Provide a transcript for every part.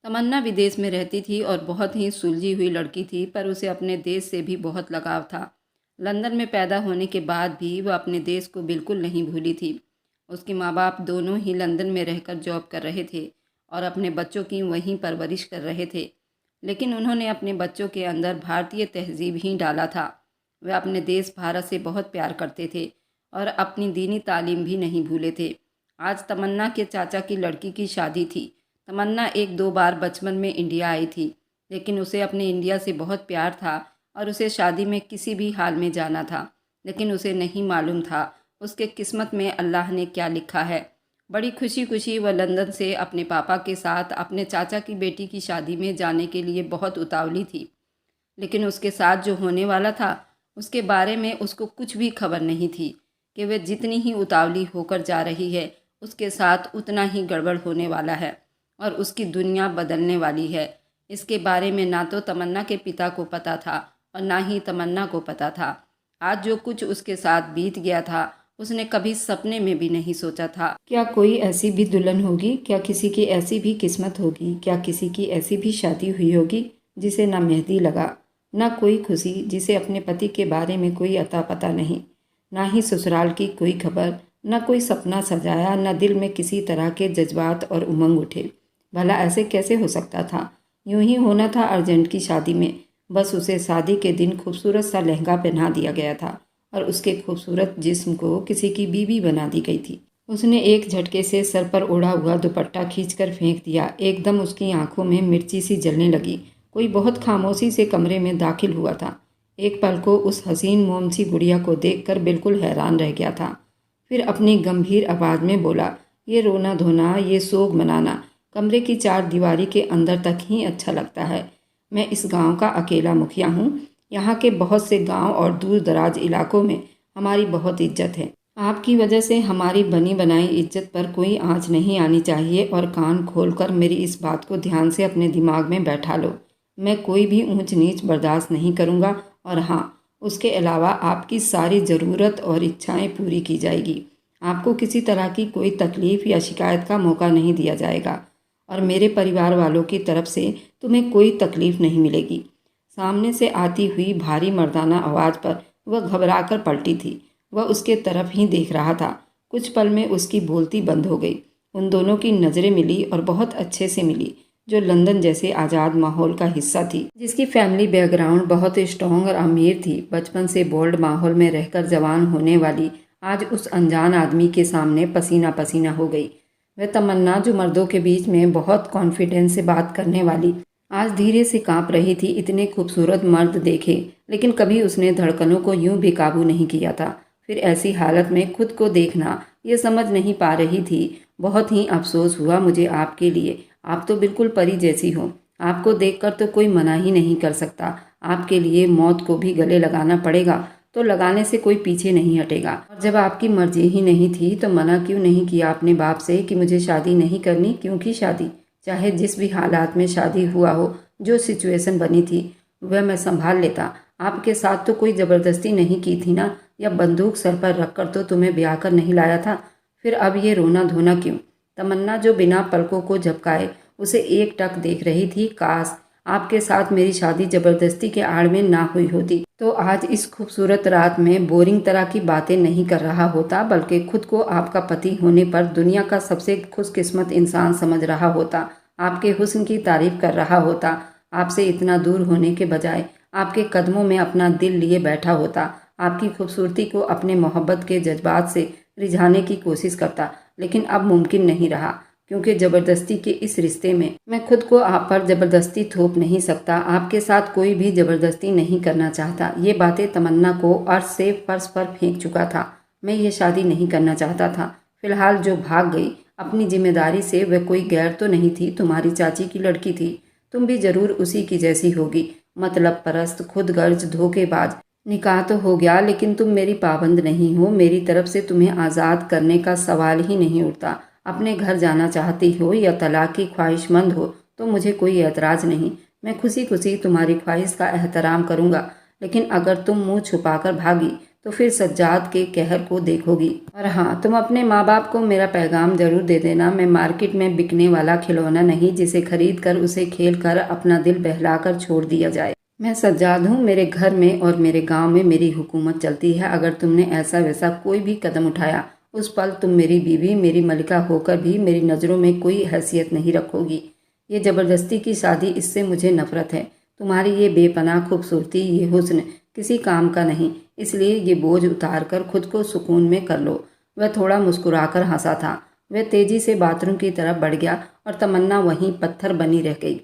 तमन्ना विदेश में रहती थी और बहुत ही सुलझी हुई लड़की थी, पर उसे अपने देश से भी बहुत लगाव था। लंदन में पैदा होने के बाद भी वह अपने देश को बिल्कुल नहीं भूली थी। उसके माँ बाप दोनों ही लंदन में रहकर जॉब कर रहे थे और अपने बच्चों की वहीं परवरिश कर रहे थे, लेकिन उन्होंने अपने बच्चों के अंदर भारतीय तहजीब ही डाला था। वे अपने देश भारत से बहुत प्यार करते थे और अपनी दीनी तालीम भी नहीं भूले थे। आज तमन्ना के चाचा की लड़की की शादी थी। तमन्ना एक दो बार बचपन में इंडिया आई थी, लेकिन उसे अपने इंडिया से बहुत प्यार था और उसे शादी में किसी भी हाल में जाना था। लेकिन उसे नहीं मालूम था उसके किस्मत में अल्लाह ने क्या लिखा है। बड़ी खुशी खुशी वह लंदन से अपने पापा के साथ अपने चाचा की बेटी की शादी में जाने के लिए बहुत उतावली थी, लेकिन उसके साथ जो होने वाला था उसके बारे में उसको कुछ भी खबर नहीं थी कि वह जितनी ही उतावली होकर जा रही है उसके साथ उतना ही गड़बड़ होने वाला है और उसकी दुनिया बदलने वाली है। इसके बारे में ना तो तमन्ना के पिता को पता था और ना ही तमन्ना को पता था। आज जो कुछ उसके साथ बीत गया था उसने कभी सपने में भी नहीं सोचा था। क्या कोई ऐसी भी दुल्हन होगी, क्या किसी की ऐसी भी किस्मत होगी, क्या किसी की ऐसी भी शादी हुई होगी जिसे ना मेहंदी लगा, ना कोई खुशी, जिसे अपने पति के बारे में कोई अता पता नहीं, ना ही ससुराल की कोई खबर, ना कोई सपना सजाया, ना दिल में किसी तरह के जज्बात और उमंग उठे। भला ऐसे कैसे हो सकता था? यूं ही होना था अर्जेंट की शादी में। बस उसे शादी के दिन खूबसूरत सा लहंगा पहना दिया गया था और उसके खूबसूरत जिस्म को किसी की बीवी बना दी गई थी। उसने एक झटके से सर पर ओढ़ा हुआ दुपट्टा खींचकर फेंक दिया। एकदम उसकी आंखों में मिर्ची सी जलने लगी। कोई बहुत खामोशी से कमरे में दाखिल हुआ था। एक पल को उस हसीन मोमसी गुड़िया को देखकर बिल्कुल हैरान रह गया था। फिर अपनी गंभीर आवाज़ में बोला, ये रोना धोना, ये सोग मनाना कमरे की चार दीवारी के अंदर तक ही अच्छा लगता है। मैं इस गांव का अकेला मुखिया हूँ। यहाँ के बहुत से गांव और दूर दराज इलाकों में हमारी बहुत इज्जत है। आपकी वजह से हमारी बनी बनाई इज्जत पर कोई आँच नहीं आनी चाहिए और कान खोलकर मेरी इस बात को ध्यान से अपने दिमाग में बैठा लो। मैं कोई भी ऊंच नीच बर्दाश्त नहीं करूँगा और हाँ, उसके अलावा आपकी सारी ज़रूरत और इच्छाएं पूरी की जाएगी। आपको किसी तरह की कोई तकलीफ़ या शिकायत का मौका नहीं दिया जाएगा और मेरे परिवार वालों की तरफ से तुम्हें कोई तकलीफ़ नहीं मिलेगी। सामने से आती हुई भारी मर्दाना आवाज़ पर वह घबराकर पलटी थी। वह उसके तरफ ही देख रहा था। कुछ पल में उसकी बोलती बंद हो गई। उन दोनों की नज़रें मिली और बहुत अच्छे से मिली। जो लंदन जैसे आज़ाद माहौल का हिस्सा थी, जिसकी फैमिली बैकग्राउंड बहुत स्ट्रॉन्ग और अमीर थी, बचपन से बोल्ड माहौल में रहकर जवान होने वाली, आज उस अनजान आदमी के सामने पसीना पसीना हो गई। वह तमन्ना, जो मर्दों के बीच में बहुत कॉन्फिडेंस से बात करने वाली, आज धीरे से कांप रही थी। इतने खूबसूरत मर्द देखे, लेकिन कभी उसने धड़कनों को यूं भी काबू नहीं किया था। फिर ऐसी हालत में खुद को देखना, ये समझ नहीं पा रही थी। बहुत ही अफसोस हुआ मुझे आपके लिए। आप तो बिल्कुल परी जैसी हो। आपको देखकर तो कोई मना ही नहीं कर सकता। आपके लिए मौत को भी गले लगाना पड़ेगा तो लगाने से कोई पीछे नहीं हटेगा। और जब आपकी मर्जी ही नहीं थी तो मना क्यों नहीं किया अपने बाप से कि मुझे शादी नहीं करनी? क्यों की शादी? चाहे जिस भी हालात में शादी हुआ हो, जो सिचुएशन बनी थी वह मैं संभाल लेता। आपके साथ तो कोई ज़बरदस्ती नहीं की थी ना, या बंदूक सर पर रखकर तो तुम्हें ब्याह कर नहीं लाया था। फिर अब ये रोना धोना क्यों? तमन्ना, जो बिना पलकों को झपकाए उसे एक टक देख रही थी, काश आपके साथ मेरी शादी ज़बरदस्ती के आड़ में ना हुई होती तो आज इस खूबसूरत रात में बोरिंग तरह की बातें नहीं कर रहा होता, बल्कि खुद को आपका पति होने पर दुनिया का सबसे खुशकिस्मत इंसान समझ रहा होता। आपके हुस्न की तारीफ कर रहा होता। आपसे इतना दूर होने के बजाय आपके कदमों में अपना दिल लिए बैठा होता। आपकी खूबसूरती को अपने मोहब्बत के जज्बात से रिझाने की कोशिश करता। लेकिन अब मुमकिन नहीं रहा, क्योंकि ज़बरदस्ती के इस रिश्ते में मैं खुद को आप पर ज़बरदस्ती थोप नहीं सकता। आपके साथ कोई भी ज़बरदस्ती नहीं करना चाहता। ये बातें तमन्ना को अर्श से फर्श पर फेंक चुका था। मैं ये शादी नहीं करना चाहता था। फिलहाल जो भाग गई अपनी जिम्मेदारी से, वह कोई गैर तो नहीं थी, तुम्हारी चाची की लड़की थी। तुम भी ज़रूर उसी की जैसी होगी, मतलब परस्त, खुदगर्ज, धोखेबाज। निकाह तो हो गया, लेकिन तुम मेरी पाबंद नहीं हो। मेरी तरफ से तुम्हें आज़ाद करने का सवाल ही नहीं उठता। अपने घर जाना चाहती हो या तलाक की ख्वाहिशमंद हो तो मुझे कोई एतराज़ नहीं। मैं खुशी खुशी तुम्हारी ख्वाहिश का एहतराम करूँगा। लेकिन अगर तुम मुंह छुपाकर भागी तो फिर सज्जाद के कहर को देखोगी। और हाँ, तुम अपने माँ बाप को मेरा पैगाम जरूर दे देना। मैं मार्केट में बिकने वाला खिलौना नहीं जिसे खरीद कर उसे खेल कर अपना दिल बहला कर छोड़ दिया जाए। मैं सज्जाद हूँ, मेरे घर में और मेरे गांव में मेरी हुकूमत चलती है। अगर तुमने ऐसा वैसा कोई भी कदम उठाया, उस पल तुम मेरी बीवी, मेरी मलिका होकर भी मेरी नज़रों में कोई हैसियत नहीं रखोगी। ये ज़बरदस्ती की शादी, इससे मुझे नफरत है। तुम्हारी ये बेपनाह खूबसूरती, ये हुस्न किसी काम का नहीं, इसलिए ये बोझ उतार कर खुद को सुकून में कर लो। वह थोड़ा मुस्कुराकर हंसा था। वह तेजी से बाथरूम की तरफ बढ़ गया और तमन्ना वहीं पत्थर बनी रह गई।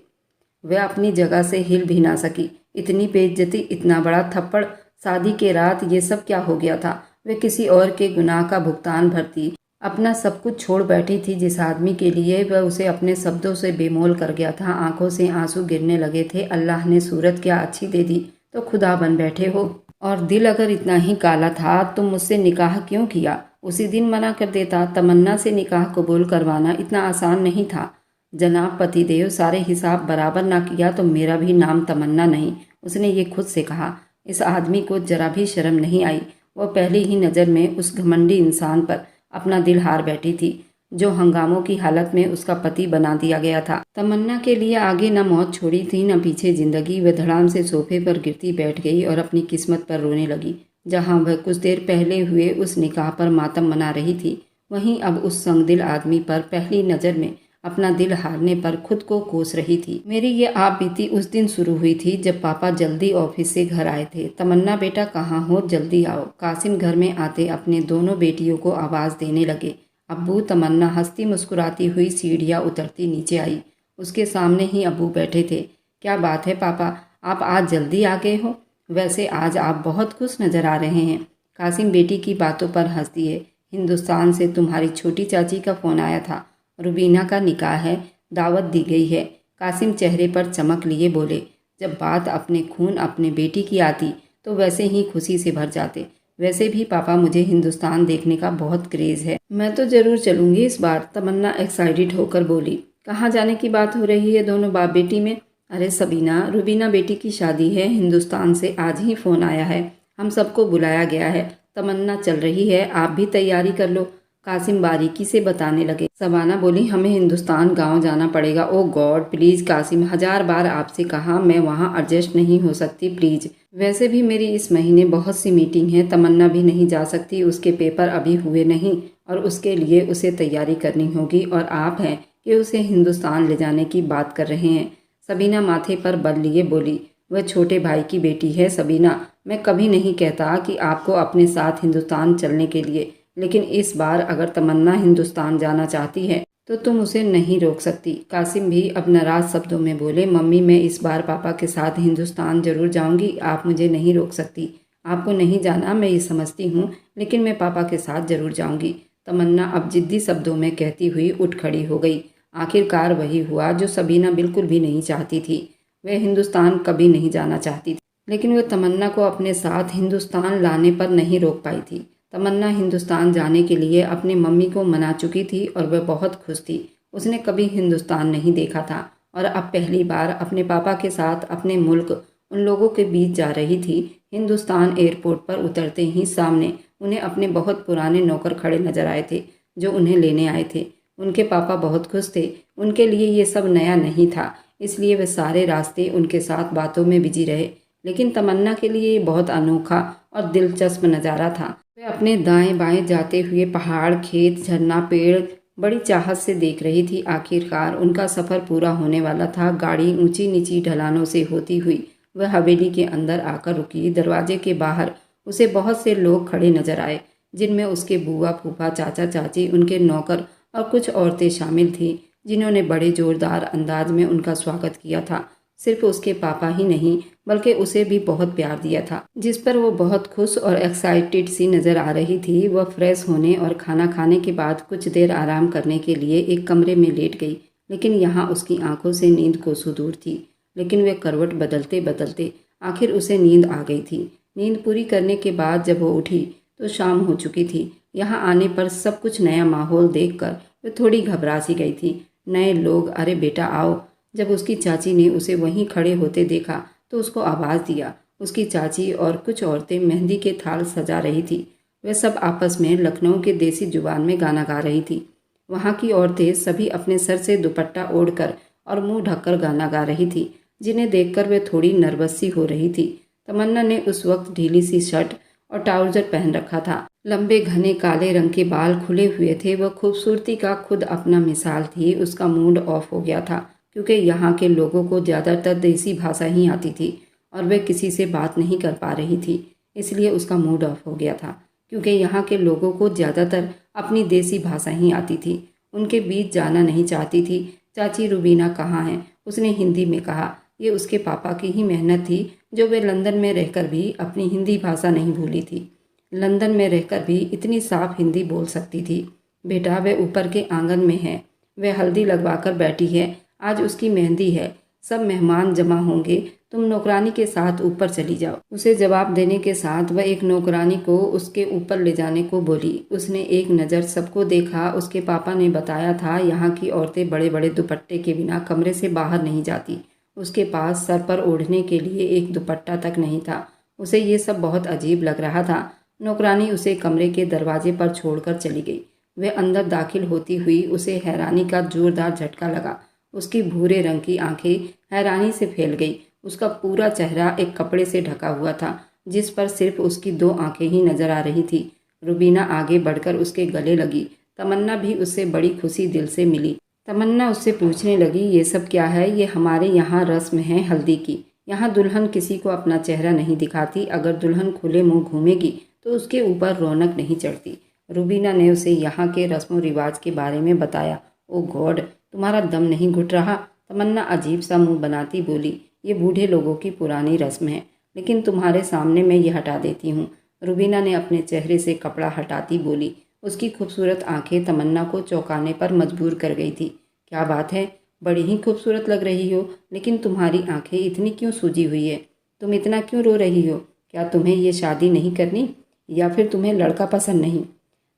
वह अपनी जगह से हिल भी ना सकी। इतनी बेइज्जती, इतना बड़ा थप्पड़, शादी के रात ये सब क्या हो गया था। वह किसी और के गुनाह का भुगतान भरती अपना सब कुछ छोड़ बैठी थी। जिस आदमी के लिए वह उसे अपने शब्दों से बेमोल कर गया था, आंखों से आंसू गिरने लगे थे। अल्लाह ने सूरत क्या अच्छी दे दी, तो खुदा बन बैठे हो। और दिल अगर इतना ही काला था, तुम मुझसे निकाह क्यों किया? उसी दिन मना कर देता। तमन्ना से निकाह कबूल करवाना इतना आसान नहीं था। जनाब पतिदेव, सारे हिसाब बराबर ना किया तो मेरा भी नाम तमन्ना नहीं। उसने ये खुद से कहा। इस आदमी को जरा भी शर्म नहीं आई। वह पहली ही नज़र में उस घमंडी इंसान पर अपना दिल हार बैठी थी, जो हंगामों की हालत में उसका पति बना दिया गया था। तमन्ना के लिए आगे न मौत छोड़ी थी, न पीछे जिंदगी। वह धड़ाम से सोफे पर गिरती बैठ गई और अपनी किस्मत पर रोने लगी। जहाँ वह कुछ देर पहले हुए उस निकाह पर मातम मना रही थी, वहीं अब उस संगदिल आदमी पर पहली नज़र में अपना दिल हारने पर खुद को कोस रही थी। मेरी ये आप बीती उस दिन शुरू हुई थी जब पापा जल्दी ऑफिस से घर आए थे। तमन्ना बेटा कहाँ हो, जल्दी आओ। कासिम घर में आते अपने दोनों बेटियों को आवाज़ देने लगे। अब्बू। तमन्ना हंसती मुस्कुराती हुई सीढ़ियाँ उतरती नीचे आई। उसके सामने ही अब्बू बैठे थे। क्या बात है पापा, आप आज जल्दी आ गए हो? वैसे आज आप बहुत खुश नज़र आ रहे हैं। कासिम बेटी की बातों पर हंस दिए। हिंदुस्तान से तुम्हारी छोटी चाची का फ़ोन आया था। रुबीना का निकाह है, दावत दी गई है। कासिम चेहरे पर चमक लिए बोले। जब बात अपने खून, अपने बेटी की आती तो वैसे ही खुशी से भर जाते। वैसे भी पापा, मुझे हिंदुस्तान देखने का बहुत क्रेज़ है। मैं तो ज़रूर चलूँगी इस बार, तमन्ना एक्साइटेड होकर बोली। कहाँ जाने की बात हो रही है दोनों बाप बेटी में? अरे सबीना, रुबीना बेटी की शादी है। हिंदुस्तान से आज ही फ़ोन आया है। हम सबको बुलाया गया है। तमन्ना चल रही है, आप भी तैयारी कर लो। कासिम बारीकी से बताने लगे। सबाना बोली, हमें हिंदुस्तान गांव जाना पड़ेगा। ओ गॉड प्लीज़ कासिम, 1000 बार आपसे कहा, मैं वहां एडजस्ट नहीं हो सकती प्लीज़। वैसे भी मेरी इस महीने बहुत सी मीटिंग है। तमन्ना भी नहीं जा सकती, उसके पेपर अभी हुए नहीं और उसके लिए उसे तैयारी करनी होगी। और आप हैं कि उसे हिंदुस्तान ले जाने की बात कर रहे हैं। सबीना माथे पर बल लिए बोली। वह छोटे भाई की बेटी है सबीना। मैं कभी नहीं कहता कि आपको अपने साथ हिंदुस्तान चलने के लिए, लेकिन इस बार अगर तमन्ना हिंदुस्तान जाना चाहती है तो तुम उसे नहीं रोक सकती। कासिम भी अब नाराज शब्दों में बोले। मम्मी, मैं इस बार पापा के साथ हिंदुस्तान जरूर जाऊंगी, आप मुझे नहीं रोक सकती। आपको नहीं जाना मैं ये समझती हूँ, लेकिन मैं पापा के साथ जरूर जाऊंगी। तमन्ना अब जिद्दी शब्दों में कहती हुई उठ खड़ी हो गई। आखिरकार वही हुआ जो सबीना बिल्कुल भी नहीं चाहती थी। वह हिंदुस्तान कभी नहीं जाना चाहती थी, लेकिन वह तमन्ना को अपने साथ हिंदुस्तान लाने पर नहीं रोक पाई थी। तमन्ना हिंदुस्तान जाने के लिए अपनी मम्मी को मना चुकी थी और वह बहुत खुश थी। उसने कभी हिंदुस्तान नहीं देखा था और अब पहली बार अपने पापा के साथ अपने मुल्क, उन लोगों के बीच जा रही थी। हिंदुस्तान एयरपोर्ट पर उतरते ही सामने उन्हें अपने बहुत पुराने नौकर खड़े नजर आए थे जो उन्हें लेने आए थे। उनके पापा बहुत खुश थे। उनके लिए ये सब नया नहीं था, इसलिए वे सारे रास्ते उनके साथ बातों में बिजी रहे। लेकिन तमन्ना के लिए ये बहुत अनोखा और दिलचस्प नज़ारा था। वह अपने दाएं बाएं जाते हुए पहाड़, खेत, झरना, पेड़ बड़ी चाहत से देख रही थी। आखिरकार उनका सफ़र पूरा होने वाला था। गाड़ी ऊंची नीची ढलानों से होती हुई वह हवेली के अंदर आकर रुकी। दरवाजे के बाहर उसे बहुत से लोग खड़े नजर आए, जिनमें उसके बुआ, फूफा, चाचा, चाची, उनके नौकर और कुछ औरतें शामिल थीं, जिन्होंने बड़े जोरदार अंदाज में उनका स्वागत किया था। सिर्फ उसके पापा ही नहीं, बल्कि उसे भी बहुत प्यार दिया था, जिस पर वो बहुत खुश और एक्साइटेड सी नज़र आ रही थी। वह फ्रेश होने और खाना खाने के बाद कुछ देर आराम करने के लिए एक कमरे में लेट गई, लेकिन यहाँ उसकी आंखों से नींद कोसों दूर थी। लेकिन वह करवट बदलते बदलते आखिर उसे नींद आ गई थी। नींद पूरी करने के बाद जब वो उठी तो शाम हो चुकी थी। यहाँ आने पर सब कुछ नया माहौल देखकर वह थोड़ी घबरा सी गई थी। नए लोग, अरे बेटा आओ। जब उसकी चाची ने उसे वहीं खड़े होते देखा तो उसको आवाज़ दिया। उसकी चाची और कुछ औरतें मेहंदी के थाल सजा रही थी। वे सब आपस में लखनऊ के देसी जुबान में गाना गा रही थी। वहाँ की औरतें सभी अपने सर से दुपट्टा ओढ़कर और मुंह ढककर गाना गा रही थी, जिन्हें देखकर वे थोड़ी नर्वस सी हो रही थी। तमन्ना ने उस वक्त ढीली सी शर्ट और ट्राउजर पहन रखा था। लंबे घने काले रंग के बाल खुले हुए थे। वह खूबसूरती का खुद अपना मिसाल थी। उसका मूड ऑफ हो गया था क्योंकि यहाँ के लोगों को ज़्यादातर देसी भाषा ही आती थी और वे किसी से बात नहीं कर पा रही थी। इसलिए उसका मूड ऑफ हो गया था क्योंकि यहाँ के लोगों को ज़्यादातर अपनी देसी भाषा ही आती थी। उनके बीच जाना नहीं चाहती थी। चाची रुबीना कहाँ है? उसने हिंदी में कहा। ये उसके पापा की ही मेहनत थी जो वे लंदन में रहकर भी अपनी हिंदी भाषा नहीं भूली थी। लंदन में रहकर भी इतनी साफ हिंदी बोल सकती थी। बेटा, वे ऊपर के आंगन में है। वे हल्दी लगवाकर बैठी है। आज उसकी मेहंदी है। सब मेहमान जमा होंगे। तुम नौकरानी के साथ ऊपर चली जाओ। उसे जवाब देने के साथ वह एक नौकरानी को उसके ऊपर ले जाने को बोली। उसने एक नज़र सबको देखा। उसके पापा ने बताया था यहाँ की औरतें बड़े बड़े दुपट्टे के बिना कमरे से बाहर नहीं जाती। उसके पास सर पर ओढ़ने के लिए एक दुपट्टा तक नहीं था। उसे ये सब बहुत अजीब लग रहा था। नौकरानी उसे कमरे के दरवाजे पर छोड़कर चली गई। वे अंदर दाखिल होती हुई उसे हैरानी का जोरदार झटका लगा। उसकी भूरे रंग की आंखें हैरानी से फैल गई। उसका पूरा चेहरा एक कपड़े से ढका हुआ था जिस पर सिर्फ उसकी 2 आंखें ही नजर आ रही थी। रुबीना आगे बढ़कर उसके गले लगी। तमन्ना भी उससे बड़ी खुशी दिल से मिली। तमन्ना उससे पूछने लगी, ये सब क्या है? ये हमारे यहाँ रस्म है हल्दी की। यहाँ दुल्हन किसी को अपना चेहरा नहीं दिखाती। अगर दुल्हन खुले मुंह घूमेगी तो उसके ऊपर रौनक नहीं चढ़ती। रुबीना ने उसे यहाँ के रस्म रिवाज के बारे में बताया। ओ गॉड, तुम्हारा दम नहीं घुट रहा? तमन्ना अजीब सा मुंह बनाती बोली, ये बूढ़े लोगों की पुरानी रस्म है, लेकिन तुम्हारे सामने मैं ये हटा देती हूँ। रुबीना ने अपने चेहरे से कपड़ा हटाती बोली। उसकी खूबसूरत आंखें तमन्ना को चौंकाने पर मजबूर कर गई थी। क्या बात है, बड़ी ही खूबसूरत लग रही हो, लेकिन तुम्हारी आंखें इतनी क्यों सूजी हुई है? तुम इतना क्यों रो रही हो? क्या तुम्हें ये शादी नहीं करनी या फिर तुम्हें लड़का पसंद नहीं?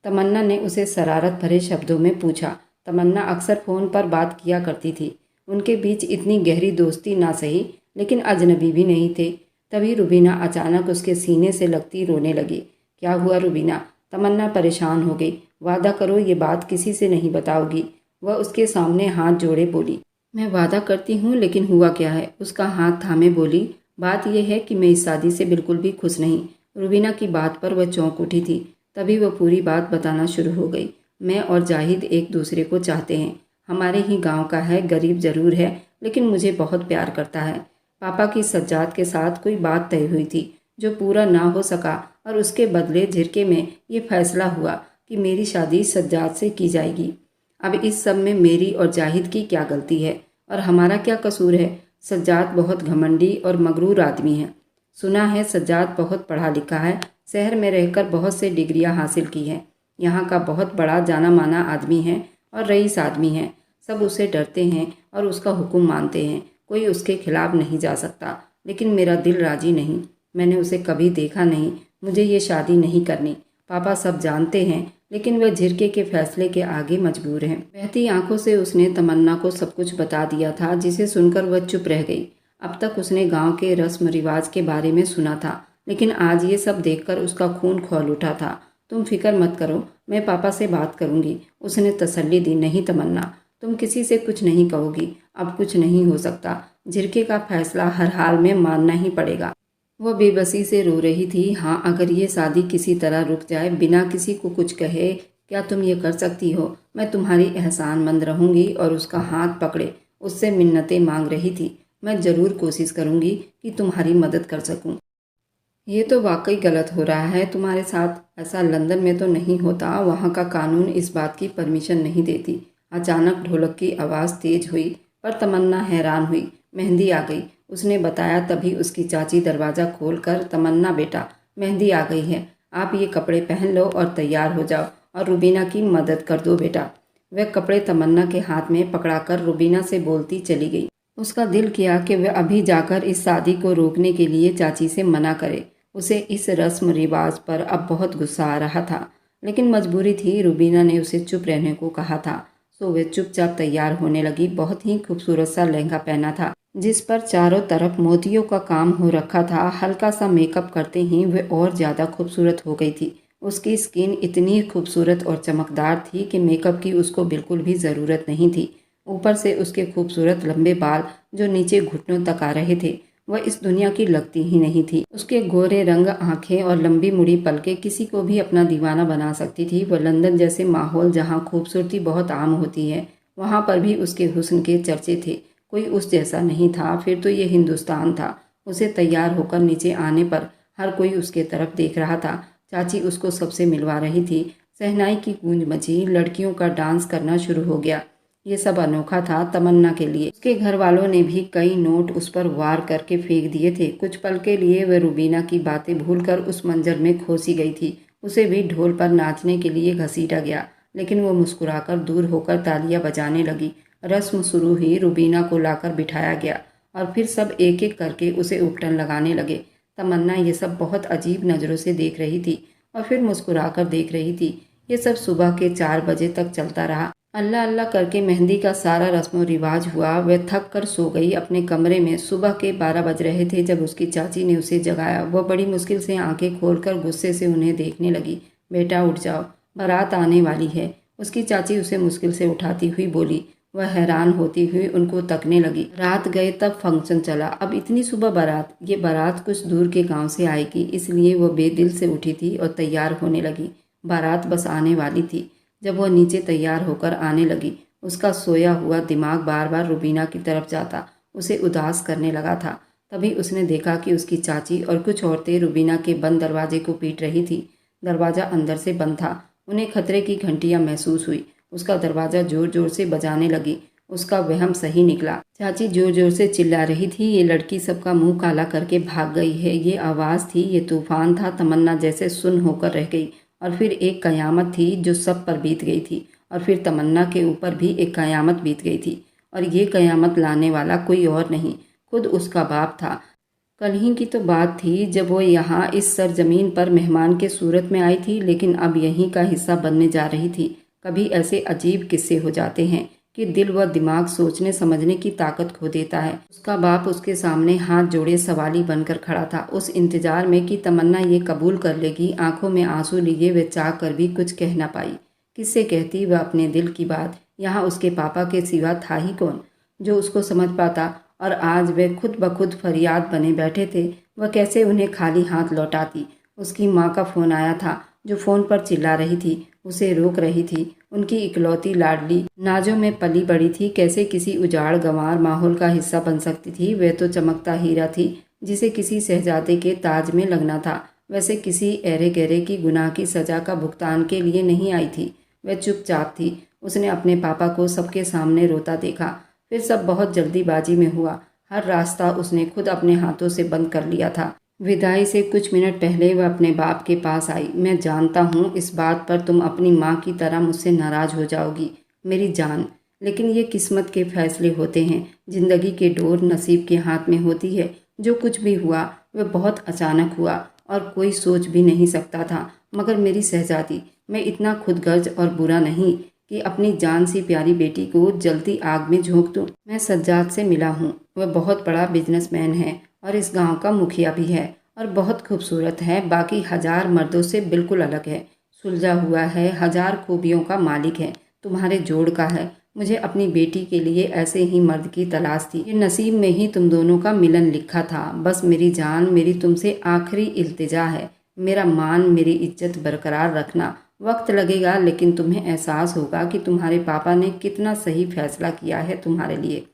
तमन्ना ने उसे शरारत भरे शब्दों में पूछा। तमन्ना अक्सर फ़ोन पर बात किया करती थी। उनके बीच इतनी गहरी दोस्ती ना सही लेकिन अजनबी भी नहीं थे। तभी रुबीना अचानक उसके सीने से लगती रोने लगी। क्या हुआ रुबीना? तमन्ना परेशान हो गई। वादा करो ये बात किसी से नहीं बताओगी। वह उसके सामने हाथ जोड़े बोली। मैं वादा करती हूँ, लेकिन हुआ क्या है? उसका हाथ थामे बोली, बात यह है कि मैं इस शादी से बिल्कुल भी खुश नहीं। रुबीना की बात पर वह चौंक उठी थी। तभी वह पूरी बात बताना शुरू हो गई। मैं और जाहिद एक दूसरे को चाहते हैं। हमारे ही गांव का है, गरीब जरूर है लेकिन मुझे बहुत प्यार करता है। पापा की सज्जाद के साथ कोई बात तय हुई थी जो पूरा ना हो सका और उसके बदले झिरके में ये फैसला हुआ कि मेरी शादी सज्जाद से की जाएगी। अब इस सब में मेरी और जाहिद की क्या गलती है और हमारा क्या कसूर है? सज्जाद बहुत घमंडी और मगरूर आदमी है। सुना है सज्जाद बहुत पढ़ा लिखा है, शहर में रहकर बहुत से डिग्रियां हासिल की हैं। यहाँ का बहुत बड़ा जाना माना आदमी है और रईस आदमी है। सब उससे डरते हैं और उसका हुक्म मानते हैं। कोई उसके खिलाफ नहीं जा सकता। लेकिन मेरा दिल राजी नहीं। मैंने उसे कभी देखा नहीं। मुझे ये शादी नहीं करनी। पापा सब जानते हैं लेकिन वह झिरके के फैसले के आगे मजबूर हैं। बहती आंखों से उसने तमन्ना को सब कुछ बता दिया था, जिसे सुनकर वह चुप रह गई। अब तक उसने गांव के रस्म रिवाज के बारे में सुना था, लेकिन आज ये सब देखकर उसका खून खौल उठा था। तुम फिक्र मत करो, मैं पापा से बात करूंगी, उसने तसल्ली दी। नहीं तमन्ना, तुम किसी से कुछ नहीं कहोगी। अब कुछ नहीं हो सकता। झिरके का फैसला हर हाल में मानना ही पड़ेगा। वह बेबसी से रो रही थी। हाँ, अगर ये शादी किसी तरह रुक जाए, बिना किसी को कुछ कहे, क्या तुम ये कर सकती हो? मैं तुम्हारी एहसानमंद रहूंगी। और उसका हाथ पकड़े उससे मिन्नतें मांग रही थी। मैं ज़रूर कोशिश करूंगी कि तुम्हारी मदद कर सकूं। ये तो वाकई गलत हो रहा है तुम्हारे साथ। ऐसा लंदन में तो नहीं होता। वहाँ का कानून इस बात की परमिशन नहीं देती। अचानक ढोलक की आवाज़ तेज हुई पर तमन्ना हैरान हुई। मेहंदी आ गई, उसने बताया। तभी उसकी चाची दरवाज़ा खोलकर, तमन्ना बेटा, मेहंदी आ गई है। आप ये कपड़े पहन लो और तैयार हो जाओ और रुबीना की मदद कर दो बेटा। वह कपड़े तमन्ना के हाथ में पकड़ाकर रुबीना से बोलती चली गई। उसका दिल किया कि वह अभी जाकर इस शादी को रोकने के लिए चाची से मना करे। उसे इस रस्म रिवाज पर अब बहुत गुस्सा आ रहा था, लेकिन मजबूरी थी। रुबीना ने उसे चुप रहने को कहा था, सो वह चुपचाप तैयार होने लगी। बहुत ही खूबसूरत सा लहंगा पहना था। जिस पर चारों तरफ मोतियों का काम हो रखा था। हल्का सा मेकअप करते ही वह और ज़्यादा खूबसूरत हो गई थी। उसकी स्किन इतनी खूबसूरत और चमकदार थी कि मेकअप की उसको बिल्कुल भी ज़रूरत नहीं थी। ऊपर से उसके खूबसूरत लंबे बाल जो नीचे घुटनों तक आ रहे थे, वह इस दुनिया की लगती ही नहीं थी। उसके गोरे रंग आंखें और लंबी मुड़ी पलकें किसी को भी अपना दीवाना बना सकती थी। वह लंदन जैसे माहौल जहाँ खूबसूरती बहुत आम होती है, वहाँ पर भी उसके हुस्न के चर्चे थे। कोई उस जैसा नहीं था। फिर तो ये हिंदुस्तान था। उसे तैयार होकर नीचे आने पर हर कोई उसके तरफ देख रहा था। चाची उसको सबसे मिलवा रही थी। शहनाई की गूंज मची। लड़कियों का डांस करना शुरू हो गया। ये सब अनोखा था तमन्ना के लिए। उसके घर वालों ने भी कई नोट उस पर वार करके फेंक दिए थे। कुछ पल के लिए वह रुबीना की बातें भूलकर उस मंजर में खोसी गई थी। उसे भी ढोल पर नाचने के लिए घसीटा गया, लेकिन वो मुस्कुराकर दूर होकर तालियां बजाने लगी। रस्म शुरू हुई। रुबीना को लाकर बिठाया गया और फिर सब एक एक करके उसे उपटन लगाने लगे। तमन्ना ये सब बहुत अजीब नज़रों से देख रही थी और फिर मुस्कुराकर देख रही थी। ये सब सुबह के 4 बजे तक चलता रहा। अल्लाह अल्लाह करके मेहंदी का सारा रस्म व रिवाज हुआ। वह थक कर सो गई अपने कमरे में। सुबह के 12 बज रहे थे जब उसकी चाची ने उसे जगाया। वह बड़ी मुश्किल से आंखें खोलकर गुस्से से उन्हें देखने लगी। बेटा उठ जाओ, बारात आने वाली है। उसकी चाची उसे मुश्किल से उठाती हुई बोली। वह हैरान होती हुई उनको तकने लगी। रात गए तब फंक्शन चला, अब इतनी सुबह बारात। ये बारात कुछ दूर के गांव से आएगी, इसलिए वह बेदिल से उठी थी और तैयार होने लगी। बारात बस आने वाली थी। जब वह नीचे तैयार होकर आने लगी, उसका सोया हुआ दिमाग बार बार रुबीना की तरफ जाता उसे उदास करने लगा था। तभी उसने देखा कि उसकी चाची और कुछ औरतें रुबीना के बंद दरवाजे को पीट रही थी। दरवाज़ा अंदर से बंद था। उन्हें खतरे की घंटियां महसूस हुई। उसका दरवाज़ा जोर जोर से बजाने लगी। उसका वहम सही निकला। चाची जोर जोर से चिल्ला रही थी, ये लड़की सबका मुंह काला करके भाग गई है। ये आवाज़ थी, ये तूफान था। तमन्ना जैसे सुन्न होकर रह गई। और फिर एक कयामत थी जो सब पर बीत गई थी। और फिर तमन्ना के ऊपर भी एक कयामत बीत गई थी। और ये कयामत लाने वाला कोई और नहीं, खुद उसका बाप था। कल ही की तो बात थी जब वो यहाँ इस सरजमीन पर मेहमान के सूरत में आई थी, लेकिन अब यहीं का हिस्सा बनने जा रही थी। कभी ऐसे अजीब किस्से हो जाते हैं कि दिल व दिमाग सोचने समझने की ताकत खो देता है। उसका बाप उसके सामने हाथ जोड़े सवाली बनकर खड़ा था, उस इंतजार में कि तमन्ना ये कबूल कर लेगी। आंखों में आंसू लिए वे चाह कर भी कुछ कह न पाई। किससे कहती वह अपने दिल की बात? यहाँ उसके पापा के सिवा था ही कौन जो उसको समझ पाता? और आज वे खुद ब खुद फरियाद बने बैठे थे। वह कैसे उन्हें खाली हाथ लौटाती? उसकी माँ का फ़ोन आया था, जो फ़ोन पर चिल्ला रही थी, उसे रोक रही थी। उनकी इकलौती लाडली नाजों में पली बड़ी थी, कैसे किसी उजाड़ गंवार माहौल का हिस्सा बन सकती थी? वह तो चमकता हीरा थी, जिसे किसी शहजादे के ताज में लगना था। वैसे किसी ऐरे गहरे की गुनाह की सज़ा का भुगतान के लिए नहीं आई थी। वह चुपचाप थी। उसने अपने पापा को सबके सामने रोता देखा। फिर सब बहुत जल्दीबाजी में हुआ। हर रास्ता उसने खुद अपने हाथों से बंद कर लिया था। विदाई से कुछ मिनट पहले वह अपने बाप के पास आई। मैं जानता हूँ इस बात पर तुम अपनी माँ की तरह मुझसे नाराज़ हो जाओगी मेरी जान, लेकिन ये किस्मत के फैसले होते हैं। जिंदगी के डोर नसीब के हाथ में होती है। जो कुछ भी हुआ वह बहुत अचानक हुआ और कोई सोच भी नहीं सकता था। मगर मेरी शहजादी, मैं इतना खुदगर्ज और बुरा नहीं कि अपनी जान सी प्यारी बेटी को जलती आग में झोंक दूं। मैं सज्जाद से मिला हूँ। वह बहुत बड़ा बिजनेसमैन है और इस गांव का मुखिया भी है और बहुत खूबसूरत है। बाकी 1000 मर्दों से बिल्कुल अलग है। सुलझा हुआ है, 1000 खूबियों का मालिक है। तुम्हारे जोड़ का है। मुझे अपनी बेटी के लिए ऐसे ही मर्द की तलाश थी। ये नसीब में ही तुम दोनों का मिलन लिखा था। बस मेरी जान, मेरी तुमसे आखिरी इल्तिजा है, मेरा मान, मेरी इज्जत बरकरार रखना। वक्त लगेगा, लेकिन तुम्हें एहसास होगा कि तुम्हारे पापा ने कितना सही फैसला किया है तुम्हारे लिए।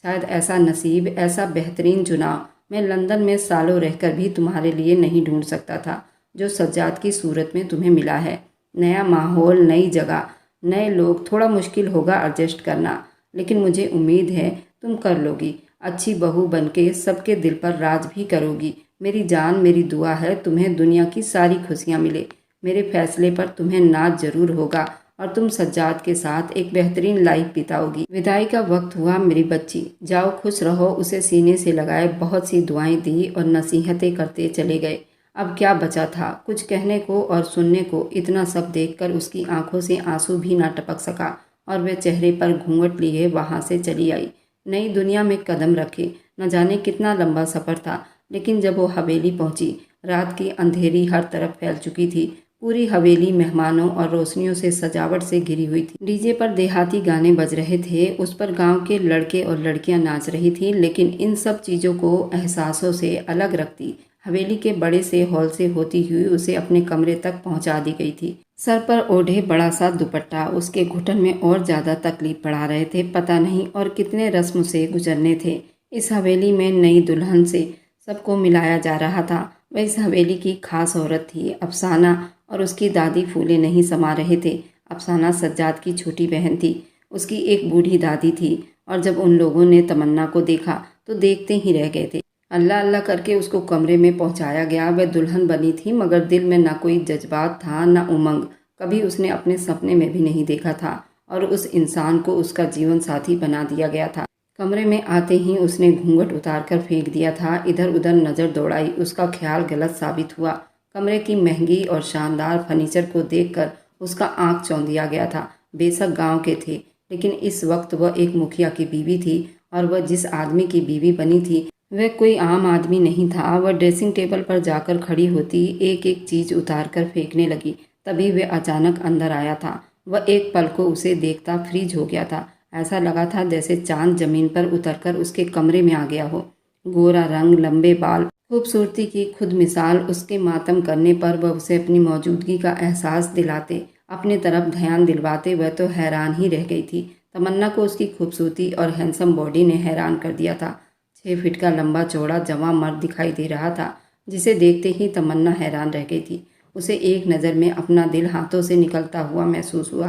शायद ऐसा नसीब, ऐसा बेहतरीन चुनाव मैं लंदन में सालों रहकर भी तुम्हारे लिए नहीं ढूंढ सकता था, जो सज्जाद की सूरत में तुम्हें मिला है। नया माहौल, नई जगह, नए लोग, थोड़ा मुश्किल होगा एडजस्ट करना, लेकिन मुझे उम्मीद है तुम कर लोगी। अच्छी बहू बनके सबके दिल पर राज भी करोगी। मेरी जान, मेरी दुआ है तुम्हें दुनिया की सारी खुशियाँ मिले। मेरे फैसले पर तुम्हें नाज जरूर होगा और तुम सज्जाद के साथ एक बेहतरीन लाइफ बिताओगी। विदाई का वक्त हुआ मेरी बच्ची, जाओ खुश रहो। उसे सीने से लगाए बहुत सी दुआएं दी और नसीहतें करते चले गए। अब क्या बचा था कुछ कहने को और सुनने को? इतना सब देखकर उसकी आंखों से आंसू भी ना टपक सका और वह चेहरे पर घूंघट लिए वहां से चली आई। नई दुनिया में कदम रखे, न जाने कितना लंबा सफ़र था। लेकिन जब वो हवेली पहुंची, रात की अंधेरी हर तरफ फैल चुकी थी। पूरी हवेली मेहमानों और रोशनियों से सजावट से घिरी हुई थी। डीजे पर देहाती गाने बज रहे थे, उस पर गांव के लड़के और लड़कियां नाच रही थी। लेकिन इन सब चीज़ों को एहसासों से अलग रखती हवेली के बड़े से हॉल से होती हुई उसे अपने कमरे तक पहुंचा दी गई थी। सर पर ओढ़े बड़ा सा दुपट्टा उसके घुटन में और ज़्यादा तकलीफ बढ़ा रहे थे। पता नहीं और कितने रस्म से गुजरने थे। इस हवेली में नई दुल्हन से सबको मिलाया जा रहा था। वह इस हवेली की खास औरत थी। अफसाना और उसकी दादी फूले नहीं समा रहे थे। अफसाना सज्जाद की छोटी बहन थी। उसकी एक बूढ़ी दादी थी। और जब उन लोगों ने तमन्ना को देखा तो देखते ही रह गए थे। अल्लाह अल्लाह करके उसको कमरे में पहुंचाया गया। वह दुल्हन बनी थी, मगर दिल में न कोई जज्बात था, न उमंग। कभी उसने अपने सपने में भी नहीं देखा था। और उस इंसान को उसका जीवन साथी बना दिया गया था। कमरे में आते ही उसने घूंघट उतारकर फेंक दिया था। इधर उधर नज़र दौड़ाई। उसका ख्याल गलत साबित हुआ। कमरे की महंगी और शानदार फर्नीचर को देखकर उसका आंख चौंधिया गया था। बेशक गांव के थे, लेकिन इस वक्त वह एक मुखिया की बीवी थी। और वह जिस आदमी की बीवी बनी थी वह कोई आम आदमी नहीं था। वह ड्रेसिंग टेबल पर जाकर खड़ी होती, एक एक चीज़ उतार कर फेंकने लगी। तभी वह अचानक अंदर आया था। वह एक पल को उसे देखता फ्रीज हो गया था। ऐसा लगा था जैसे चांद जमीन पर उतरकर उसके कमरे में आ गया हो। गोरा रंग, लंबे बाल, खूबसूरती की खुद मिसाल। उसके मातम करने पर वह उसे अपनी मौजूदगी का एहसास दिलाते, अपनी तरफ ध्यान दिलवाते। वह तो हैरान ही रह गई थी। तमन्ना को उसकी खूबसूरती और हैंडसम बॉडी ने हैरान कर दिया था। 6 फीट का लंबा चौड़ा जवां मर्द दिखाई दे रहा था, जिसे देखते ही तमन्ना हैरान रह गई थी। उसे एक नज़र में अपना दिल हाथों से निकलता हुआ महसूस हुआ।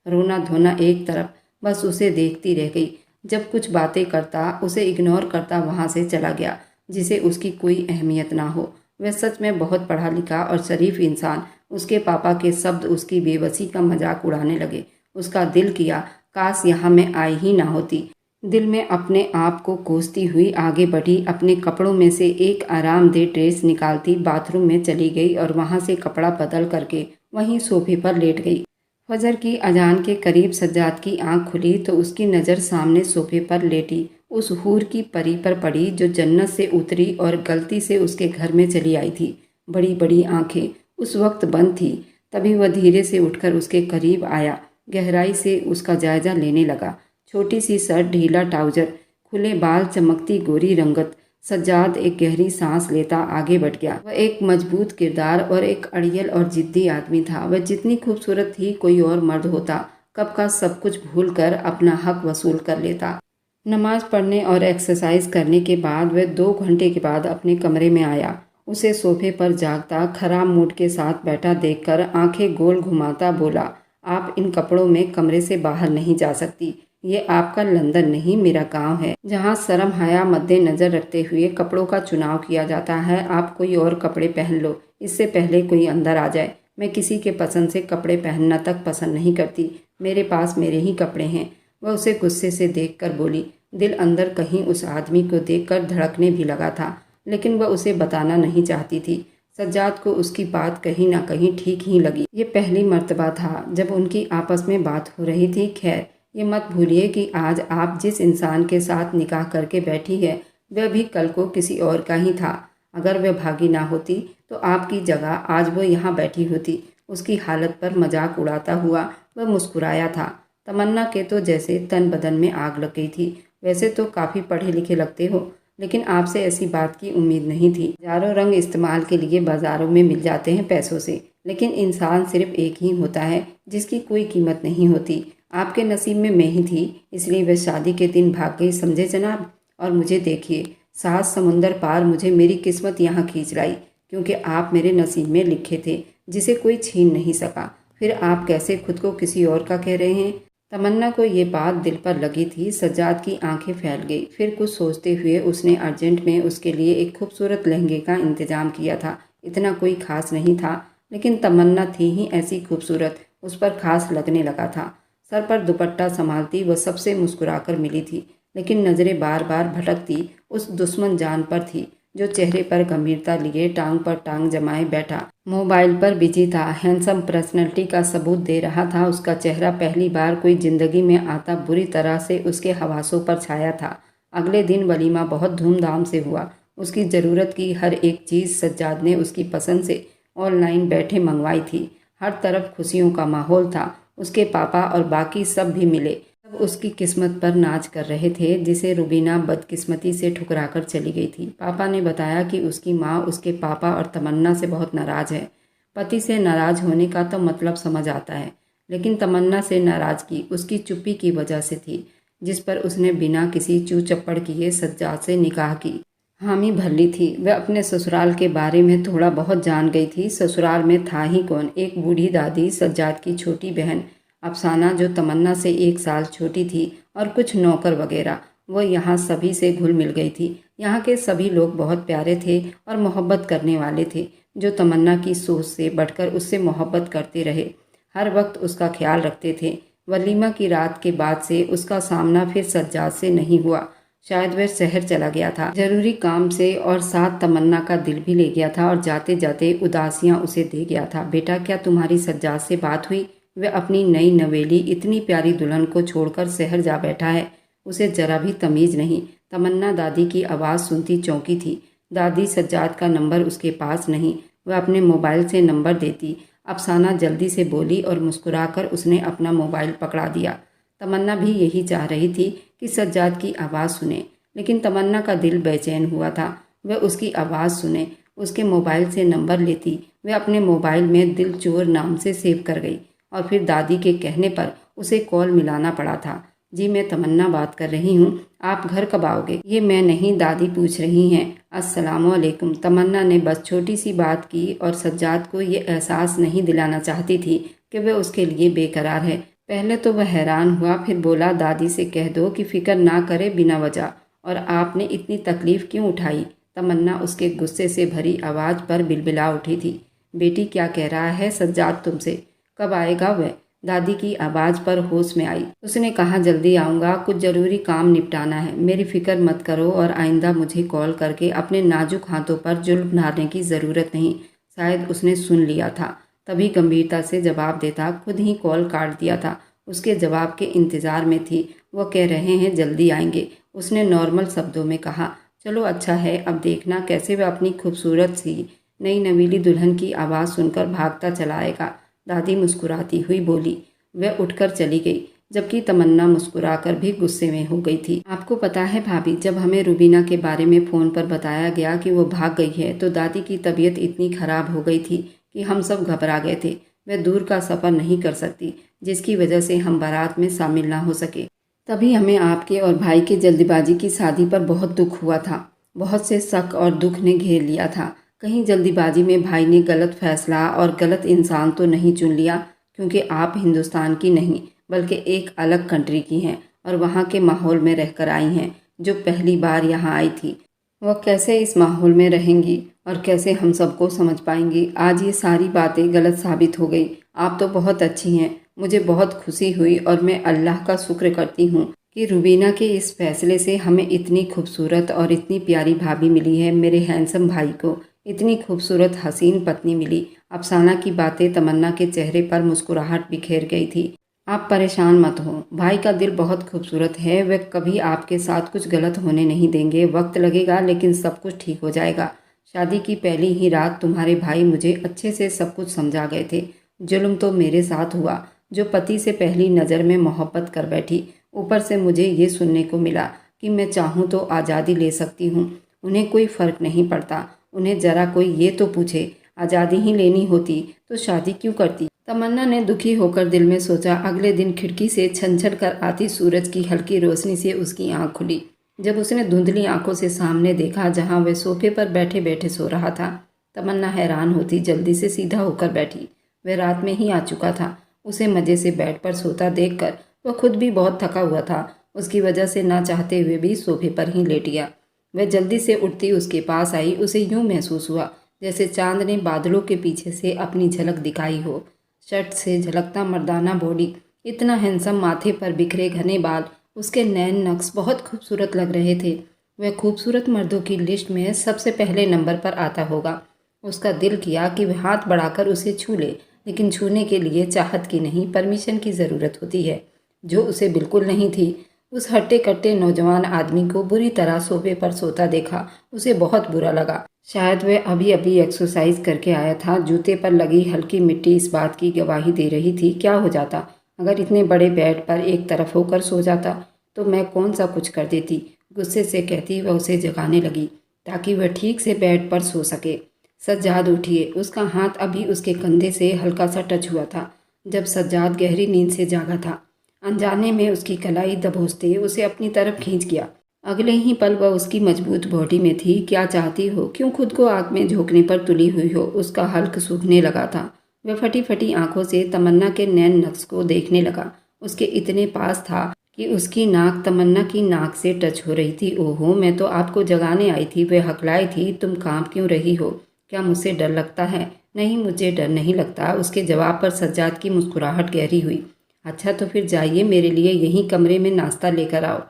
रोना धोना एक तरफ, बस उसे देखती रह गई। जब कुछ बातें करता, उसे इग्नोर करता वहाँ से चला गया, जिसे उसकी कोई अहमियत ना हो। वह सच में बहुत पढ़ा लिखा और शरीफ इंसान। उसके पापा के शब्द उसकी बेबसी का मजाक उड़ाने लगे। उसका दिल किया काश यहाँ मैं आई ही ना होती। दिल में अपने आप को कोसती हुई आगे बढ़ी। अपने कपड़ों में से एक आरामदेह ड्रेस निकालती बाथरूम में चली गई और वहां से कपड़ा बदल करके वहीं सोफे पर लेट गई। फजर की अजान के करीब सज्जाद की आंख खुली तो उसकी नज़र सामने सोफे पर लेटी उस हूर की परी पर पड़ी जो जन्नत से उतरी और गलती से उसके घर में चली आई थी। बड़ी बड़ी आंखें उस वक्त बंद थी। तभी वह धीरे से उठकर उसके करीब आया, गहराई से उसका जायजा लेने लगा। छोटी सी शर्ट, ढीला ट्राउजर, खुले बाल, चमकती गोरी रंगत। सज्जाद एक गहरी सांस लेता आगे बढ़ गया। वह एक मजबूत किरदार और एक अड़ियल और जिद्दी आदमी था। वह जितनी खूबसूरत थी, कोई और मर्द होता कब का सब कुछ भूलकर अपना हक वसूल कर लेता। नमाज पढ़ने और एक्सरसाइज करने के बाद वह 2 घंटे के बाद अपने कमरे में आया। उसे सोफे पर जागता, खराब मूड के साथ बैठा देखकर आंखें गोल घुमाता बोला, आप इन कपड़ों में कमरे से बाहर नहीं जा सकती। ये आपका लंदन नहीं, मेरा गांव है, जहाँ शर्म हया मद्देनजर रखते हुए कपड़ों का चुनाव किया जाता है। आप कोई और कपड़े पहन लो, इससे पहले कोई अंदर आ जाए। मैं किसी के पसंद से कपड़े पहनना तक पसंद नहीं करती। मेरे पास मेरे ही कपड़े हैं। वह उसे गुस्से से देखकर बोली। दिल अंदर कहीं उस आदमी को देखकर धड़कने भी लगा था, लेकिन वह उसे बताना नहीं चाहती थी। सज्जाद को उसकी बात कहीं ना कहीं ठीक ही लगी। ये पहली मर्तबा था जब उनकी आपस में बात हो रही थी। खैर, ये मत भूलिए कि आज आप जिस इंसान के साथ निकाह करके बैठी है वह भी कल को किसी और का ही था। अगर वह भागी ना होती तो आपकी जगह आज वो यहाँ बैठी होती। उसकी हालत पर मजाक उड़ाता हुआ वह मुस्कुराया था। तमन्ना के तो जैसे तन बदन में आग लग गई थी। वैसे तो काफ़ी पढ़े लिखे लगते हो, लेकिन आपसे ऐसी बात की उम्मीद नहीं थी। हजारों रंग इस्तेमाल के लिए बाज़ारों में मिल जाते हैं पैसों से, लेकिन इंसान सिर्फ एक ही होता है जिसकी कोई कीमत नहीं होती। आपके नसीब में मैं ही थी, इसलिए वह शादी के दिन भाग गई, समझे जनाब। और मुझे देखिए, 7 समुंदर पार मुझे मेरी किस्मत यहाँ खींच लाई, क्योंकि आप मेरे नसीब में लिखे थे, जिसे कोई छीन नहीं सका। फिर आप कैसे खुद को किसी और का कह रहे हैं? तमन्ना को ये बात दिल पर लगी थी। सज्जाद की आंखें फैल गई। फिर कुछ सोचते हुए उसने अर्जेंट में उसके लिए एक खूबसूरत लहंगे का इंतजाम किया था। इतना कोई खास नहीं था, लेकिन तमन्ना थी ही ऐसी खूबसूरत, उस पर खास लगने लगा था। सर पर दुपट्टा संभालती वह सबसे मुस्कुराकर मिली थी, लेकिन नज़रें बार बार भटकती उस दुश्मन जान पर थी जो चेहरे पर गंभीरता लिए टांग पर टांग जमाए बैठा मोबाइल पर बिजी था। हैंडसम पर्सनैलिटी का सबूत दे रहा था उसका चेहरा। पहली बार कोई जिंदगी में आता बुरी तरह से उसके हवासों पर छाया था। अगले दिन वलीमा बहुत धूमधाम से हुआ। उसकी ज़रूरत की हर एक चीज़ सज्जाद ने उसकी पसंद से ऑनलाइन बैठे मंगवाई थी। हर तरफ खुशियों का माहौल था। उसके पापा और बाकी सब भी मिले। सब उसकी किस्मत पर नाज कर रहे थे जिसे रुबीना बदकिस्मती से ठुकराकर चली गई थी। पापा ने बताया कि उसकी माँ उसके पापा और तमन्ना से बहुत नाराज़ है। पति से नाराज़ होने का तो मतलब समझ आता है, लेकिन तमन्ना से नाराज़गी उसकी चुप्पी की वजह से थी, जिस पर उसने बिना किसी चू चप्पड़ किए सज्जाद से निकाह की हामी भर ली थी। वह अपने ससुराल के बारे में थोड़ा बहुत जान गई थी। ससुराल में था ही कौन, एक बूढ़ी दादी, सज्जाद की छोटी बहन अफसाना जो तमन्ना से 1 साल छोटी थी, और कुछ नौकर वगैरह। वो यहाँ सभी से घुल मिल गई थी। यहाँ के सभी लोग बहुत प्यारे थे और मोहब्बत करने वाले थे, जो तमन्ना की सोच से बढ़कर उससे मोहब्बत करते रहे, हर वक्त उसका ख्याल रखते थे। वलीमा की रात के बाद से उसका सामना फिर सज्जाद से नहीं हुआ। शायद वह शहर चला गया था जरूरी काम से, और साथ तमन्ना का दिल भी ले गया था और जाते जाते उदासियां उसे दे गया था। बेटा, क्या तुम्हारी सज्जाद से बात हुई? वह अपनी नई नवेली इतनी प्यारी दुल्हन को छोड़कर शहर जा बैठा है, उसे जरा भी तमीज़ नहीं। तमन्ना दादी की आवाज़ सुनती चौंकी थी। दादी, सज्जाद का नंबर उसके पास नहीं। वह अपने मोबाइल से नंबर देती। अफसाना जल्दी से बोली और मुस्कुराकर उसने अपना मोबाइल पकड़ा दिया। तमन्ना भी यही चाह रही थी कि सज्जाद की आवाज़ सुने, लेकिन तमन्ना का दिल बेचैन हुआ था। वह उसकी आवाज़ सुने, उसके मोबाइल से नंबर लेती। वह अपने मोबाइल में दिल चोर नाम से सेव कर गई, और फिर दादी के कहने पर उसे कॉल मिलाना पड़ा था। जी, मैं तमन्ना बात कर रही हूँ। आप घर कब आओगे? ये मैं नहीं, दादी पूछ रही हैं। अस्सलामुअलैकुम। तमन्ना ने बस छोटी सी बात की और सज्जाद को ये एहसास नहीं दिलाना चाहती थी कि वह उसके लिए बेकरार है। पहले तो वह हैरान हुआ, फिर बोला, दादी से कह दो कि फ़िक्र ना करे बिना वजह, और आपने इतनी तकलीफ़ क्यों उठाई? तमन्ना उसके गुस्से से भरी आवाज़ पर बिलबिला उठी थी। बेटी, क्या कह रहा है सज्जाद तुमसे? कब आएगा वह? दादी की आवाज़ पर होश में आई। उसने कहा, जल्दी आऊँगा, कुछ ज़रूरी काम निपटाना है। मेरी फ़िक्र मत करो, और आइंदा मुझे कॉल करके अपने नाजुक हाथों पर जुल्म ढाने की ज़रूरत नहीं। शायद उसने सुन लिया था, तभी गंभीरता से जवाब देता। खुद ही कॉल काट दिया था। उसके जवाब के इंतज़ार में थी। वो कह रहे हैं जल्दी आएंगे, उसने नॉर्मल शब्दों में कहा। चलो अच्छा है, अब देखना कैसे वह अपनी खूबसूरत सी नई नवीली दुल्हन की आवाज़ सुनकर भागता चला आएगा। दादी मुस्कुराती हुई बोली। वह उठकर चली गई, जबकि तमन्ना मुस्कुराकर भी गुस्से में हो गई थी। आपको पता है भाभी, जब हमें रुबीना के बारे में फ़ोन पर बताया गया कि वो भाग गई है, तो दादी की तबीयत इतनी ख़राब हो गई थी कि हम सब घबरा गए थे। वह दूर का सफ़र नहीं कर सकती, जिसकी वजह से हम बारात में शामिल ना हो सके। तभी हमें आपके और भाई की जल्दीबाजी की शादी पर बहुत दुख हुआ था। बहुत से शक और दुख ने घेर लिया था। कहीं जल्दीबाजी में भाई ने गलत फैसला और गलत इंसान तो नहीं चुन लिया, क्योंकि आप हिंदुस्तान की नहीं बल्कि एक अलग कंट्री की हैं और वहाँ के माहौल में रहकर आई हैं। जो पहली बार यहाँ आई थी, वह कैसे इस माहौल में रहेंगी और कैसे हम सबको समझ पाएंगी? आज ये सारी बातें गलत साबित हो गई। आप तो बहुत अच्छी हैं, मुझे बहुत खुशी हुई, और मैं अल्लाह का शुक्र करती हूँ कि रुबीना के इस फैसले से हमें इतनी खूबसूरत और इतनी प्यारी भाभी मिली है। मेरे हैंडसम भाई को इतनी खूबसूरत हसीन पत्नी मिली। अफसाना की बातें तमन्ना के चेहरे पर मुस्कुराहट बिखेर गई थी। आप परेशान मत हो, भाई का दिल बहुत खूबसूरत है। वह कभी आपके साथ कुछ गलत होने नहीं देंगे। वक्त लगेगा, लेकिन सब कुछ ठीक हो जाएगा। शादी की पहली ही रात तुम्हारे भाई मुझे अच्छे से सब कुछ समझा गए थे। जुल्म तो मेरे साथ हुआ, जो पति से पहली नज़र में मोहब्बत कर बैठी। ऊपर से मुझे ये सुनने को मिला कि मैं चाहूँ तो आज़ादी ले सकती हूँ। उन्हें कोई फ़र्क नहीं पड़ता। उन्हें ज़रा कोई ये तो पूछे, आज़ादी ही लेनी होती तो शादी क्यों करती? तमन्ना ने दुखी होकर दिल में सोचा। अगले दिन खिड़की से छनछन कर आती सूरज की हल्की रोशनी से उसकी आँख खुली। जब उसने धुंधली आंखों से सामने देखा, जहाँ वह सोफे पर बैठे बैठे सो रहा था, तमन्ना हैरान होती जल्दी से सीधा होकर बैठी। वह रात में ही आ चुका था। उसे मज़े से बेड पर सोता देखकर वह खुद भी बहुत थका हुआ था। उसकी वजह से ना चाहते हुए भी सोफे पर ही लेट गया। वह जल्दी से उठती उसके पास आई। उसे यूं महसूस हुआ जैसे चांद ने बादलों के पीछे से अपनी झलक दिखाई हो। शर्ट से झलकता मर्दाना बॉडी, इतना हैंडसम, माथे पर बिखरे घने बाल, उसके नैन नक्श बहुत खूबसूरत लग रहे थे। वह खूबसूरत मर्दों की लिस्ट में सबसे पहले नंबर पर आता होगा। उसका दिल किया कि वह हाथ बढ़ाकर उसे छू ले, लेकिन छूने के लिए चाहत की नहीं, परमिशन की ज़रूरत होती है, जो उसे बिल्कुल नहीं थी। उस हट्टे कट्टे नौजवान आदमी को बुरी तरह सोफे पर सोता देखा। उसे बहुत बुरा लगा। शायद वह अभी अभी एक्सरसाइज करके आया था। जूते पर लगी हल्की मिट्टी इस बात की गवाही दे रही थी, क्या हो जाता अगर इतने बड़े बेड पर एक तरफ होकर सो जाता, तो मैं कौन सा कुछ कर देती। गुस्से से कहती वह उसे जगाने लगी ताकि वह ठीक से बेड पर सो सके। सज्जाद उठिए। उसका हाथ अभी उसके कंधे से हल्का सा टच हुआ था जब सज्जाद गहरी नींद से जागा था। अनजाने में उसकी कलाई दबोचते उसे अपनी तरफ खींच गया। अगले ही पल वह उसकी मजबूत बॉडी में थी। क्या चाहती हो, क्यों खुद को आग में झोंकने पर तुली हुई हो। उसका हल्क सूखने लगा था। वह फटी फटी आंखों से तमन्ना के नैन नक्श को देखने लगा। उसके इतने पास था कि उसकी नाक तमन्ना की नाक से टच हो रही थी। ओहो, मैं तो आपको जगाने आई थी। वह हकलाई थी। तुम कांप क्यों रही हो? क्या मुझसे डर लगता है? नहीं, मुझे डर नहीं लगता। उसके जवाब पर सज्जाद की मुस्कुराहट गहरी हुई। अच्छा, तो फिर जाइए, मेरे लिए यहीं कमरे में नाश्ता लेकर आओ।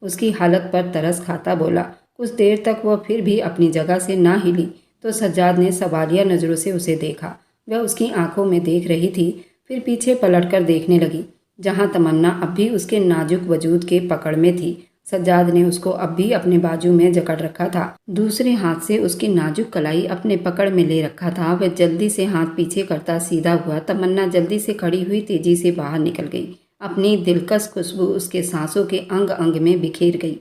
उसकी हालत पर तरस खाता बोला। कुछ देर तक वह फिर भी अपनी जगह से ना हिली तो सज्जाद ने सवालिया नज़रों से उसे देखा। वह उसकी आंखों में देख रही थी, फिर पीछे पलटकर देखने लगी जहां तमन्ना अब भी उसके नाजुक वजूद के पकड़ में थी। सज्जाद ने उसको अब भी अपने बाजू में जकड़ रखा था। दूसरे हाथ से उसकी नाजुक कलाई अपने पकड़ में ले रखा था। वह जल्दी से हाथ पीछे करता सीधा हुआ। तमन्ना जल्दी से खड़ी हुई तेजी से बाहर निकल गई। अपनी दिलकश खुशबू उसके सांसों के अंग अंग में बिखेर गई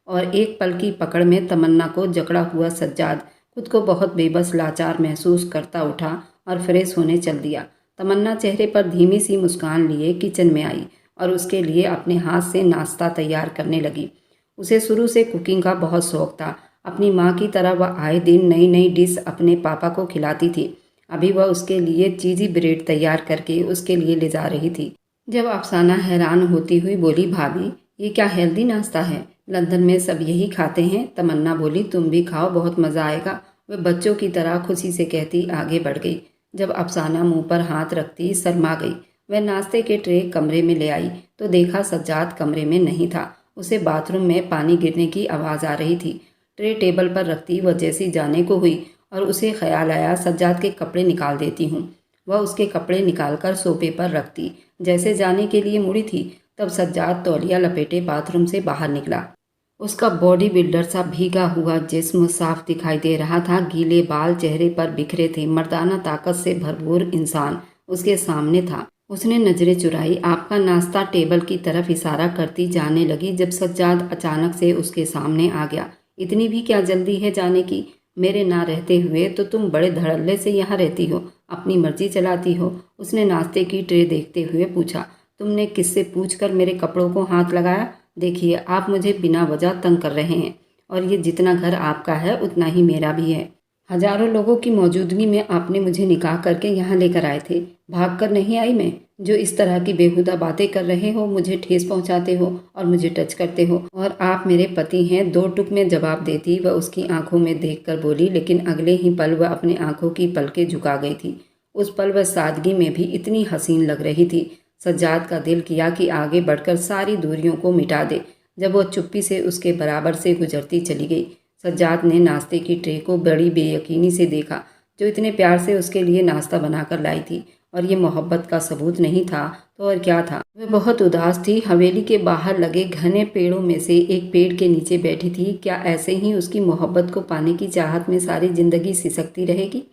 और एक पल की पकड़ में तमन्ना को जकड़ा हुआ सज्जाद खुद को बहुत बेबस लाचार महसूस करता उठा और फ्रेश होने चल दिया। तमन्ना चेहरे पर धीमी सी मुस्कान लिए किचन में आई और उसके लिए अपने हाथ से नाश्ता तैयार करने लगी। उसे शुरू से कुकिंग का बहुत शौक था। अपनी माँ की तरह वह आए दिन नई नई डिश अपने पापा को खिलाती थी। अभी वह उसके लिए चीज़ी ब्रेड तैयार करके उसके लिए ले जा रही थी जब अफसाना हैरान होती हुई बोली, भाभी ये क्या हेल्दी नाश्ता है? लंदन में सब यही खाते हैं। तमन्ना बोली, तुम भी खाओ, बहुत मज़ा आएगा। वह बच्चों की तरह खुशी से कहती आगे बढ़ गई। जब अफसाना मुंह पर हाथ रखती शर्मा गई। वह नाश्ते के ट्रे कमरे में ले आई तो देखा सज्जाद कमरे में नहीं था। उसे बाथरूम में पानी गिरने की आवाज़ आ रही थी। ट्रे टेबल पर रखती वह जैसी जाने को हुई और उसे ख्याल आया सज्जाद के कपड़े निकाल देती हूँ। वह उसके कपड़े निकालकर सोफे पर रखती। जैसे जाने के लिए मुड़ी थी तब सज्जाद तौलिया लपेटे बाथरूम से बाहर निकला। उसका बॉडी बिल्डर सा भीगा हुआ जिस्म साफ दिखाई दे रहा था। गीले बाल चेहरे पर बिखरे थे। मर्दाना ताकत से भरपूर इंसान उसके सामने था। उसने नजरें चुराई। आपका नाश्ता टेबल की तरफ इशारा करती जाने लगी जब सज्जाद अचानक से उसके सामने आ गया। इतनी भी क्या जल्दी है जाने की? मेरे ना रहते हुए तो तुम बड़े धड़ल्ले से यहाँ रहती हो, अपनी मर्जी चलाती हो। उसने नाश्ते की ट्रे देखते हुए पूछा। तुमने किससे पूछकर मेरे कपड़ों को हाथ लगाया? देखिए, आप मुझे बिना वजह तंग कर रहे हैं और ये जितना घर आपका है उतना ही मेरा भी है। हजारों लोगों की मौजूदगी में आपने मुझे निकाह करके यहाँ लेकर आए थे। भाग कर नहीं आई मैं। जो इस तरह की बेहुदा बातें कर रहे हो, मुझे ठेस पहुँचाते हो और मुझे टच करते हो और आप मेरे पति हैं, दो टुक में जवाब देती वह उसकी आंखों में देखकर बोली। लेकिन अगले ही पल वह अपनी आंखों की पलकें झुका गई थी। उस पल वह सादगी में भी इतनी हसीन लग रही थी। सज्जाद का दिल किया कि आगे बढ़कर सारी दूरियों को मिटा दे। जब वह चुप्पी से उसके बराबर से गुजरती चली गई। सज्जाद ने नाश्ते की ट्रे को बड़ी बेयकीनी से देखा जो इतने प्यार से उसके लिए नाश्ता बनाकर लाई थी। और ये मोहब्बत का सबूत नहीं था तो और क्या था? वह बहुत उदास थी। हवेली के बाहर लगे घने पेड़ों में से एक पेड़ के नीचे बैठी थी। क्या ऐसे ही उसकी मोहब्बत को पाने की चाहत में सारी जिंदगी सिसकती रहेगी?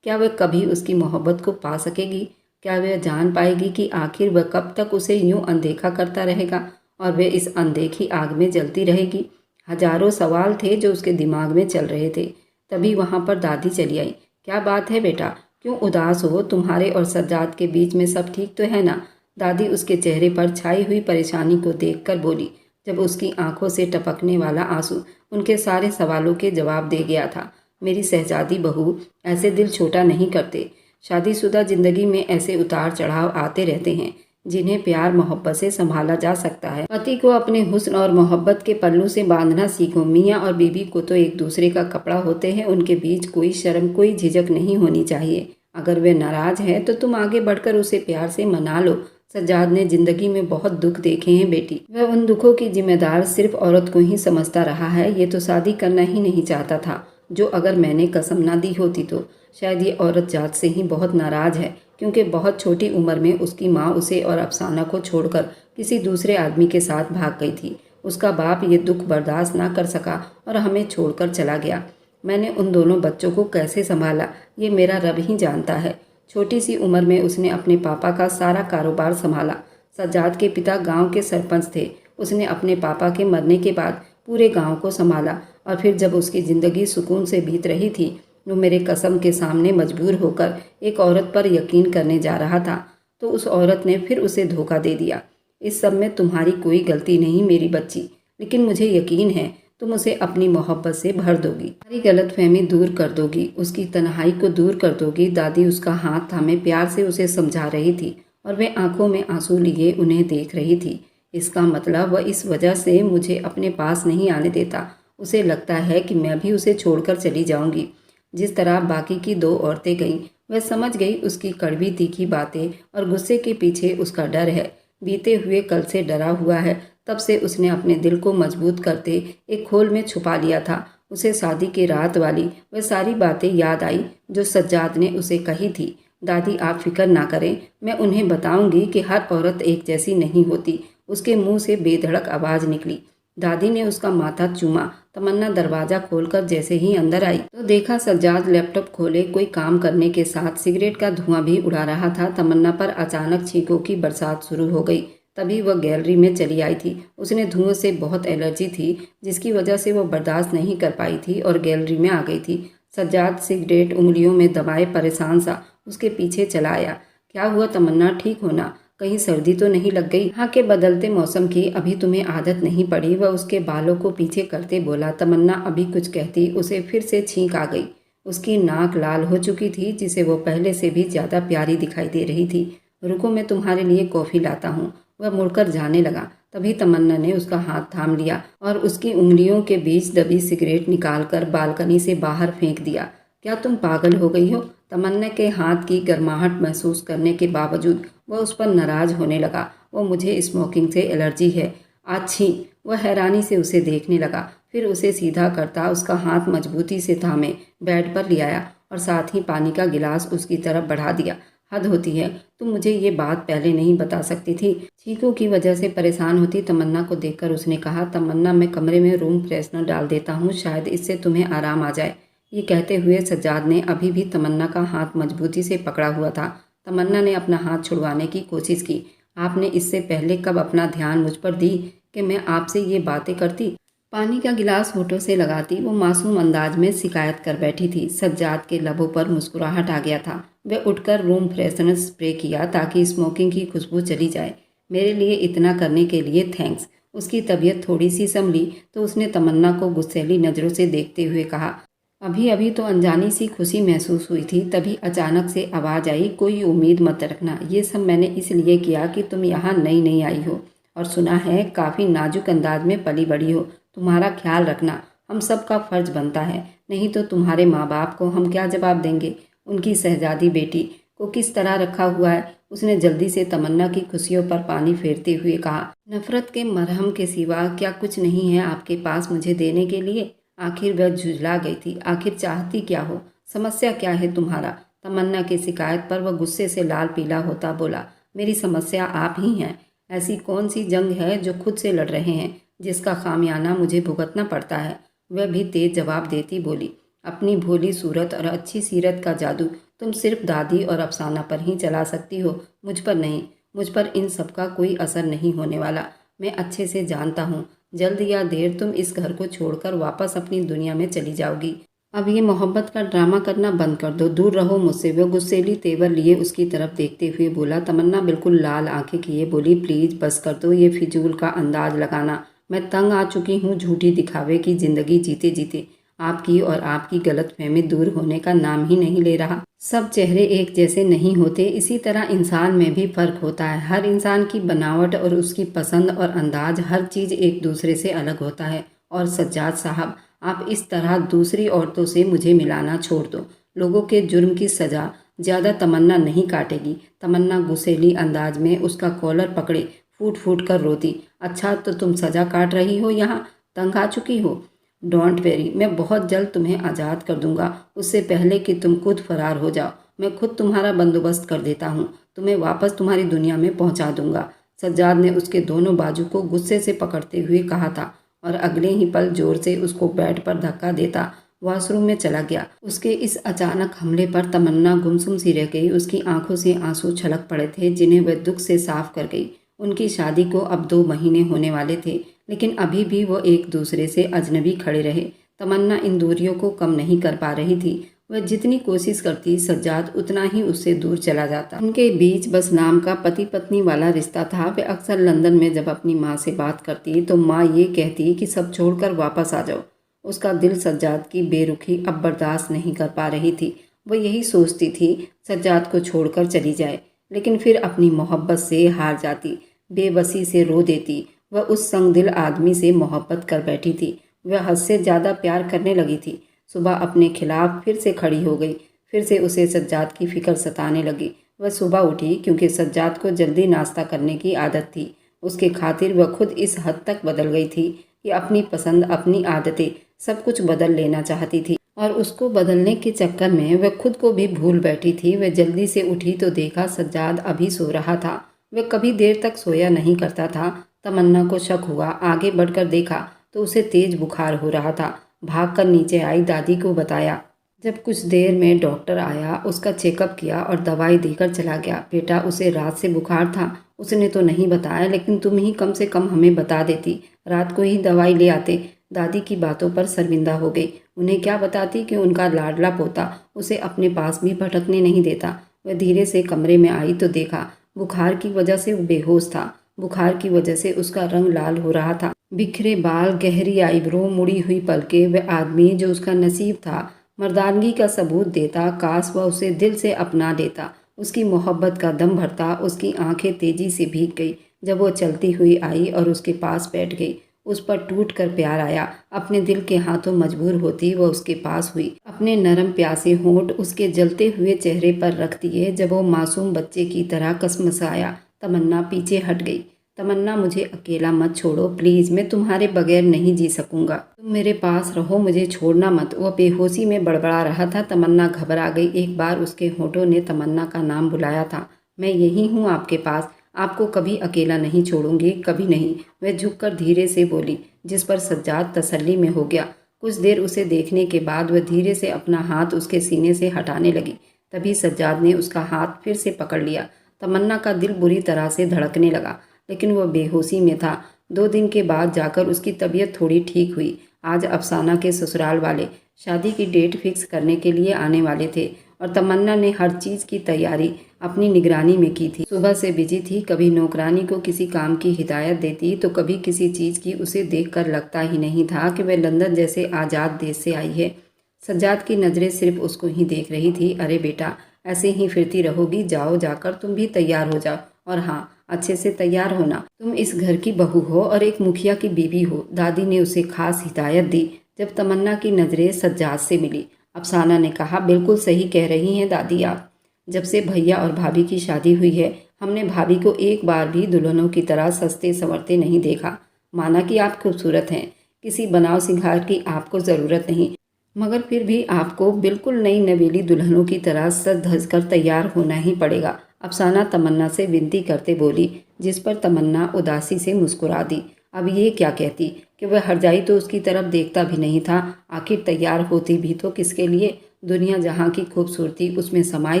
क्या वह कभी उसकी मोहब्बत को पा सकेगी? क्या वह जान पाएगी कि आखिर वह कब तक उसे यूं अनदेखा करता रहेगा और वह इस अनदेखी आग में जलती रहेगी? हजारों सवाल थे जो उसके दिमाग में चल रहे थे। तभी वहां पर दादी चली आई। क्या बात है बेटा, क्यों उदास हो? तुम्हारे और सज्जाद के बीच में सब ठीक तो है ना? दादी उसके चेहरे पर छाई हुई परेशानी को देखकर बोली जब उसकी आंखों से टपकने वाला आंसू उनके सारे सवालों के जवाब दे गया था। मेरी शहजादी बहू, ऐसे दिल छोटा नहीं करते। शादीशुदा जिंदगी में ऐसे उतार चढ़ाव आते रहते हैं जिन्हें प्यार मोहब्बत से संभाला जा सकता है। पति को अपने हुस्न और मोहब्बत के पल्लू से बांधना सीखो। मियाँ और बीवी को तो एक दूसरे का कपड़ा होते हैं। उनके बीच कोई शर्म, कोई झिझक नहीं होनी चाहिए। अगर वे नाराज है तो तुम आगे बढ़कर उसे प्यार से मना लो। सज्जाद ने जिंदगी में बहुत दुख देखे हैं बेटी। वह उन दुखों की जिम्मेदार सिर्फ औरत को ही समझता रहा है। ये तो शादी करना ही नहीं चाहता था, जो अगर मैंने कसम ना दी होती तो शायद ये औरत जात से ही बहुत नाराज है, क्योंकि बहुत छोटी उम्र में उसकी माँ उसे और अफसाना को छोड़कर किसी दूसरे आदमी के साथ भाग गई थी। उसका बाप ये दुख बर्दाश्त ना कर सका और हमें छोड़कर चला गया। मैंने उन दोनों बच्चों को कैसे संभाला ये मेरा रब ही जानता है। छोटी सी उम्र में उसने अपने पापा का सारा कारोबार संभाला। सज्जाद के पिता गांव के सरपंच थे। उसने अपने पापा के मरने के बाद पूरे गांव को संभाला और फिर जब उसकी ज़िंदगी सुकून से बीत रही थी, वो मेरे कसम के सामने मजबूर होकर एक औरत पर यकीन करने जा रहा था, तो उस औरत ने फिर उसे धोखा दे दिया। इस सब में तुम्हारी कोई गलती नहीं मेरी बच्ची, लेकिन मुझे यकीन है तुम उसे अपनी मोहब्बत से भर दोगी, सारी गलतफहमी दूर कर दोगी, उसकी तन्हाई को दूर कर दोगी। दादी उसका हाथ थामे प्यार से उसे समझा रही थी और वह आंखों में आंसू लिए उन्हें देख रही थी। इसका मतलब वह इस वजह से मुझे अपने पास नहीं आने देता। उसे लगता है कि मैं भी उसे छोड़कर चली जाऊंगी। जिस तरह बाकी की दो औरतें गईं, वह समझ गई उसकी कड़वी तीखी बातें और गुस्से के पीछे उसका डर है। बीते हुए कल से डरा हुआ है। तब से उसने अपने दिल को मजबूत करते एक खोल में छुपा लिया था। उसे शादी की रात वाली वह सारी बातें याद आई जो सज्जाद ने उसे कही थी। दादी आप फिक्र ना करें, मैं उन्हें बताऊंगी कि हर औरत एक जैसी नहीं होती। उसके मुंह से बेधड़क आवाज़ निकली। दादी ने उसका माथा चूमा। तमन्ना दरवाज़ा खोलकर जैसे ही अंदर आई तो देखा सज्जाद लैपटॉप खोले कोई काम करने के साथ सिगरेट का धुआं भी उड़ा रहा था। तमन्ना पर अचानक छींकों की बरसात शुरू हो गई। तभी वह गैलरी में चली आई थी। उसने धुएं से बहुत एलर्जी थी जिसकी वजह से वह बर्दाश्त नहीं कर पाई थी और गैलरी में आ गई थी। सज्जाद सिगरेट उंगलियों में दबाए परेशान सा उसके पीछे चला आया। क्या हुआ तमन्ना, ठीक हो ना? कहीं सर्दी तो नहीं लग गई? यहाँ के बदलते मौसम की अभी तुम्हें आदत नहीं पड़ी? वह उसके बालों को पीछे करते बोला। तमन्ना अभी कुछ कहती उसे फिर से छींक आ गई। उसकी नाक लाल हो चुकी थी जिसे वो पहले से भी ज़्यादा प्यारी दिखाई दे रही थी। रुको मैं तुम्हारे लिए कॉफ़ी लाता हूँ। वह मुड़कर जाने लगा। तभी तमन्ना ने उसका हाथ थाम लिया और उसकी उंगलियों के बीच दबी सिगरेट निकालकर बालकनी से बाहर फेंक दिया। क्या तुम पागल हो गई हो? तमन्ना के हाथ की गर्माहट महसूस करने के बावजूद वह उस पर नाराज होने लगा। वो मुझे स्मोकिंग से एलर्जी है। अच्छी। वह हैरानी से उसे देखने लगा, फिर उसे सीधा करता उसका हाथ मजबूती से थामे बेड पर ले आया और साथ ही पानी का गिलास उसकी तरफ बढ़ा दिया। हद होती है, तुम मुझे ये बात पहले नहीं बता सकती थी। छींकों की वजह से परेशान होती तमन्ना को देखकर उसने कहा, तमन्ना मैं कमरे में रूम फ्रेशनर डाल देता हूँ, शायद इससे तुम्हें आराम आ जाए। ये कहते हुए सज्जाद ने अभी भी तमन्ना का हाथ मजबूती से पकड़ा हुआ था। तमन्ना ने अपना हाथ छुड़वाने की कोशिश की। आपने इससे पहले कब अपना ध्यान मुझ पर दी कि मैं आपसे ये बातें करती? पानी का गिलास होठों से लगाती वो मासूम अंदाज में शिकायत कर बैठी थी। सज्जाद के लबों पर मुस्कुराहट आ गया था। वह उठकर रूम फ्रेशनर स्प्रे किया ताकि स्मोकिंग की खुशबू चली जाए। मेरे लिए इतना करने के लिए थैंक्स। उसकी तबीयत थोड़ी सी संभली तो उसने तमन्ना को गुस्सैली नज़रों से देखते हुए कहा, अभी अभी तो अनजानी सी खुशी महसूस हुई थी, तभी अचानक से आवाज़ आई, कोई उम्मीद मत रखना। ये सब मैंने इसलिए किया कि तुम यहाँ नई नई आई हो और सुना है काफ़ी नाजुक अंदाज में पली बड़ी हो। तुम्हारा ख्याल रखना हम सब का फ़र्ज बनता है, नहीं तो तुम्हारे माँ बाप को हम क्या जवाब देंगे? उनकी शहजादी बेटी को किस तरह रखा हुआ है? उसने जल्दी से तमन्ना की खुशियों पर पानी फेरते हुए कहा, नफ़रत के मरहम के सिवा क्या कुछ नहीं है आपके पास मुझे देने के लिए? आखिर वह झुंझला गई थी। आखिर चाहती क्या हो? समस्या क्या है तुम्हारा? तमन्ना की शिकायत पर वह गुस्से से लाल पीला होता बोला, मेरी समस्या आप ही हैं। ऐसी कौन सी जंग है जो खुद से लड़ रहे हैं जिसका खामियाना मुझे भुगतना पड़ता है? वह भी तेज जवाब देती बोली, अपनी भोली सूरत और अच्छी सीरत का जादू तुम सिर्फ दादी और अफसाना पर ही चला सकती हो, मुझ पर नहीं। मुझ पर इन सब का कोई असर नहीं होने वाला। मैं अच्छे से जानता हूँ जल्द या देर तुम इस घर को छोड़कर वापस अपनी दुनिया में चली जाओगी। अब ये मोहब्बत का ड्रामा करना बंद कर दो, दूर रहो मुझसे। वह गुस्सेली तेवर लिए उसकी तरफ देखते हुए बोला। तमन्ना बिल्कुल लाल आंखें किए बोली, प्लीज़ बस कर दो ये फिजूल का अंदाज लगाना। मैं तंग आ चुकी हूँ झूठी दिखावे की ज़िंदगी जीते जीते। आपकी और आपकी गलतफहमी दूर होने का नाम ही नहीं ले रहा। सब चेहरे एक जैसे नहीं होते, इसी तरह इंसान में भी फ़र्क होता है। हर इंसान की बनावट और उसकी पसंद और अंदाज, हर चीज़ एक दूसरे से अलग होता है। और सज्जाद साहब, आप इस तरह दूसरी औरतों से मुझे मिलाना छोड़ दो। लोगों के जुर्म की सज़ा ज़्यादा तमन्ना नहीं काटेगी। तमन्ना गुस्सेली अंदाज में उसका कॉलर पकड़े फूट फूट कर रोती, अच्छा तो तुम सज़ा काट रही हो, यहाँ तंग आ चुकी हो? डोंट वेरी, मैं बहुत जल्द तुम्हें आज़ाद कर दूंगा, उससे पहले कि तुम खुद फरार हो जाओ। मैं खुद तुम्हारा बंदोबस्त कर देता हूँ, तुम्हें वापस तुम्हारी दुनिया में पहुँचा दूंगा। सज्जाद ने उसके दोनों बाजू को गुस्से से पकड़ते हुए कहा था और अगले ही पल जोर से उसको बेड पर धक्का देता वॉशरूम में चला गया। उसके इस अचानक हमले पर तमन्ना गुमसुम सी रह गई। उसकी आंखों से आंसू छलक पड़े थे जिन्हें वह दुख से साफ कर गई। उनकी शादी को अब 2 महीने होने वाले थे, लेकिन अभी भी वो एक दूसरे से अजनबी खड़े रहे। तमन्ना इन दूरियों को कम नहीं कर पा रही थी। वह जितनी कोशिश करती सज्जाद उतना ही उससे दूर चला जाता। उनके बीच बस नाम का पति पत्नी वाला रिश्ता था। वह अक्सर लंदन में जब अपनी माँ से बात करती तो माँ ये कहती कि सब छोड़कर वापस आ जाओ। उसका दिल सज्जाद की बेरुखी अब बर्दाश्त नहीं कर पा रही थी। वह यही सोचती थी सज्जाद को छोड़कर चली जाए, लेकिन फिर अपनी मोहब्बत से हार जाती, बेबसी से रो देती। वह उस संगदिल आदमी से मोहब्बत कर बैठी थी। वह हद से ज़्यादा प्यार करने लगी थी। सुबह अपने खिलाफ फिर से खड़ी हो गई। फिर से उसे सज्जाद की फिक्र सताने लगी। वह सुबह उठी क्योंकि सज्जाद को जल्दी नाश्ता करने की आदत थी। उसके खातिर वह खुद इस हद तक बदल गई थी कि अपनी पसंद, अपनी आदतें सब कुछ बदल लेना चाहती थी और उसको बदलने के चक्कर में वह खुद को भी भूल बैठी थी। वह जल्दी से उठी तो देखा सज्जाद अभी सो रहा था। वह कभी देर तक सोया नहीं करता था। तमन्ना को शक हुआ। आगे बढ़कर देखा तो उसे तेज बुखार हो रहा था। भागकर नीचे आई, दादी को बताया। जब कुछ देर में डॉक्टर आया, उसका चेकअप किया और दवाई देकर चला गया। बेटा, उसे रात से बुखार था। उसने तो नहीं बताया, लेकिन तुम ही कम से कम हमें बता देती, रात को ही दवाई ले आते। दादी की बातों पर शर्मिंदा हो गई। उन्हें क्या बताती कि उनका लाडला पोता उसे अपने पास भी भटकने नहीं देता। वह धीरे से कमरे में आई तो देखा बुखार की वजह से वो बेहोश था। बुखार की वजह से उसका रंग लाल हो रहा था। बिखरे बाल, गहरी आईब्रो, मुड़ी हुई पलकें। वह आदमी जो उसका नसीब था मर्दानगी का सबूत देता, काश वह उसे दिल से अपना लेता। उसकी मोहब्बत का दम भरता। उसकी आंखें तेजी से भीग गई जब वो चलती हुई आई और उसके पास बैठ गई। उस पर टूट कर प्यार आया। अपने दिल के हाथों मजबूर होती वह उसके पास हुई। अपने नरम प्यासे होंठ उसके जलते हुए चेहरे पर रख दिए। जब वो मासूम बच्चे की तरह कसमसाया, तमन्ना पीछे हट गई। तमन्ना, मुझे अकेला मत छोड़ो प्लीज़, मैं तुम्हारे बगैर नहीं जी सकूंगा। तुम मेरे पास रहो, मुझे छोड़ना मत। वह बेहोशी में बड़बड़ा रहा था। तमन्ना घबरा गई। एक बार उसके होठों ने तमन्ना का नाम बुलाया था। मैं यही हूँ आपके पास, आपको कभी अकेला नहीं छोड़ूंगी, कभी नहीं। वह झुककर धीरे से बोली, जिस पर सज्जाद तसल्ली में हो गया। कुछ देर उसे देखने के बाद वह धीरे से अपना हाथ उसके सीने से हटाने लगी। तभी सज्जाद ने उसका हाथ फिर से पकड़ लिया। तमन्ना का दिल बुरी तरह से धड़कने लगा, लेकिन वह बेहोशी में था। 2 दिन के बाद जाकर उसकी तबीयत थोड़ी ठीक हुई। आज अफसाना के ससुराल वाले शादी की डेट फिक्स करने के लिए आने वाले थे और तमन्ना ने हर चीज़ की तैयारी अपनी निगरानी में की थी। सुबह से बिजी थी। कभी नौकरानी को किसी काम की हिदायत देती तो कभी किसी चीज़ की। उसे देखकर लगता ही नहीं था कि वह लंदन जैसे आज़ाद देश से आई है। सज्जाद की नज़रें सिर्फ उसको ही देख रही थी। अरे बेटा, ऐसे ही फिरती रहोगी? जाओ, जाकर तुम भी तैयार हो जाओ, और हाँ, अच्छे से तैयार होना। तुम इस घर की बहू हो और एक मुखिया की बीवी हो। दादी ने उसे खास हिदायत दी। जब तमन्ना की नज़रें सज्जाद से मिली, अफसाना ने कहा, बिल्कुल सही कह रही हैं दादी आप। जब से भैया और भाभी की शादी हुई है, हमने भाभी को एक बार भी दुल्हनों की तरह सस्ते संवरते नहीं देखा। माना कि आप खूबसूरत हैं, किसी बनाव सिंगार की आपको ज़रूरत नहीं, मगर फिर भी आपको बिल्कुल नई नवेली दुल्हनों की तरह सज धज कर तैयार होना ही पड़ेगा। अफसाना तमन्ना से विनती करते बोली, जिस पर तमन्ना उदासी से मुस्कुरा दी। अब ये क्या कहती कि वह हरजाई तो उसकी तरफ देखता भी नहीं था। आखिर तैयार होती भी तो किसके लिए? दुनिया जहाँ की खूबसूरती उसमें समाई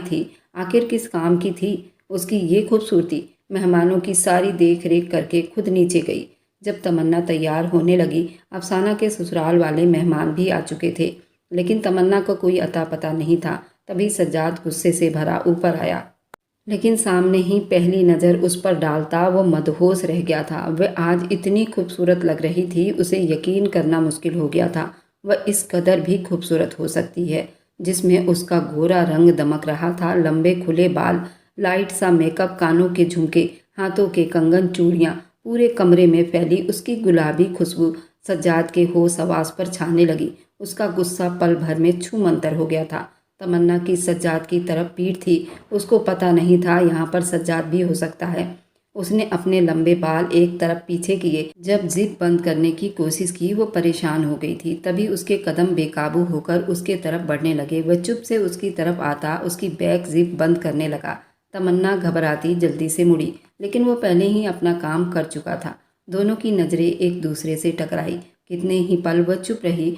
थी, आखिर किस काम की थी उसकी ये खूबसूरती? मेहमानों की सारी देख रेख करके खुद नीचे गई। जब तमन्ना तैयार होने लगी, अफसाना के ससुराल वाले मेहमान भी आ चुके थे, लेकिन तमन्ना को कोई अता पता नहीं था। तभी सज्जाद गुस्से से भरा ऊपर आया, लेकिन सामने ही पहली नज़र उस पर डालता वो मदहोश रह गया था। वह आज इतनी खूबसूरत लग रही थी, उसे यकीन करना मुश्किल हो गया था वह इस कदर भी खूबसूरत हो सकती है। जिसमें उसका गोरा रंग दमक रहा था, लंबे खुले बाल, लाइट सा मेकअप, कानों के झुमके, हाथों के कंगन, चूड़ियाँ, पूरे कमरे में फैली उसकी गुलाबी खुशबू सज्जाद के होश हवास पर छाने लगी। उसका गुस्सा पल भर में छूमंतर हो गया था। तमन्ना की सज्जाद की तरफ पीठ थी। उसको पता नहीं था यहाँ पर सज्जाद भी हो सकता है। उसने अपने लंबे बाल एक तरफ पीछे किए। जब जिप बंद करने की कोशिश की, वो परेशान हो गई थी। तभी उसके कदम बेकाबू होकर उसके तरफ बढ़ने लगे। वह चुप से उसकी तरफ आता, उसकी बैक जिप बंद करने लगा। तमन्ना घबराती जल्दी से मुड़ी। लेकिन वो पहले ही अपना काम कर चुका था। दोनों की नज़रें एक दूसरे से टकराई। कितने ही पल वह चुप रही।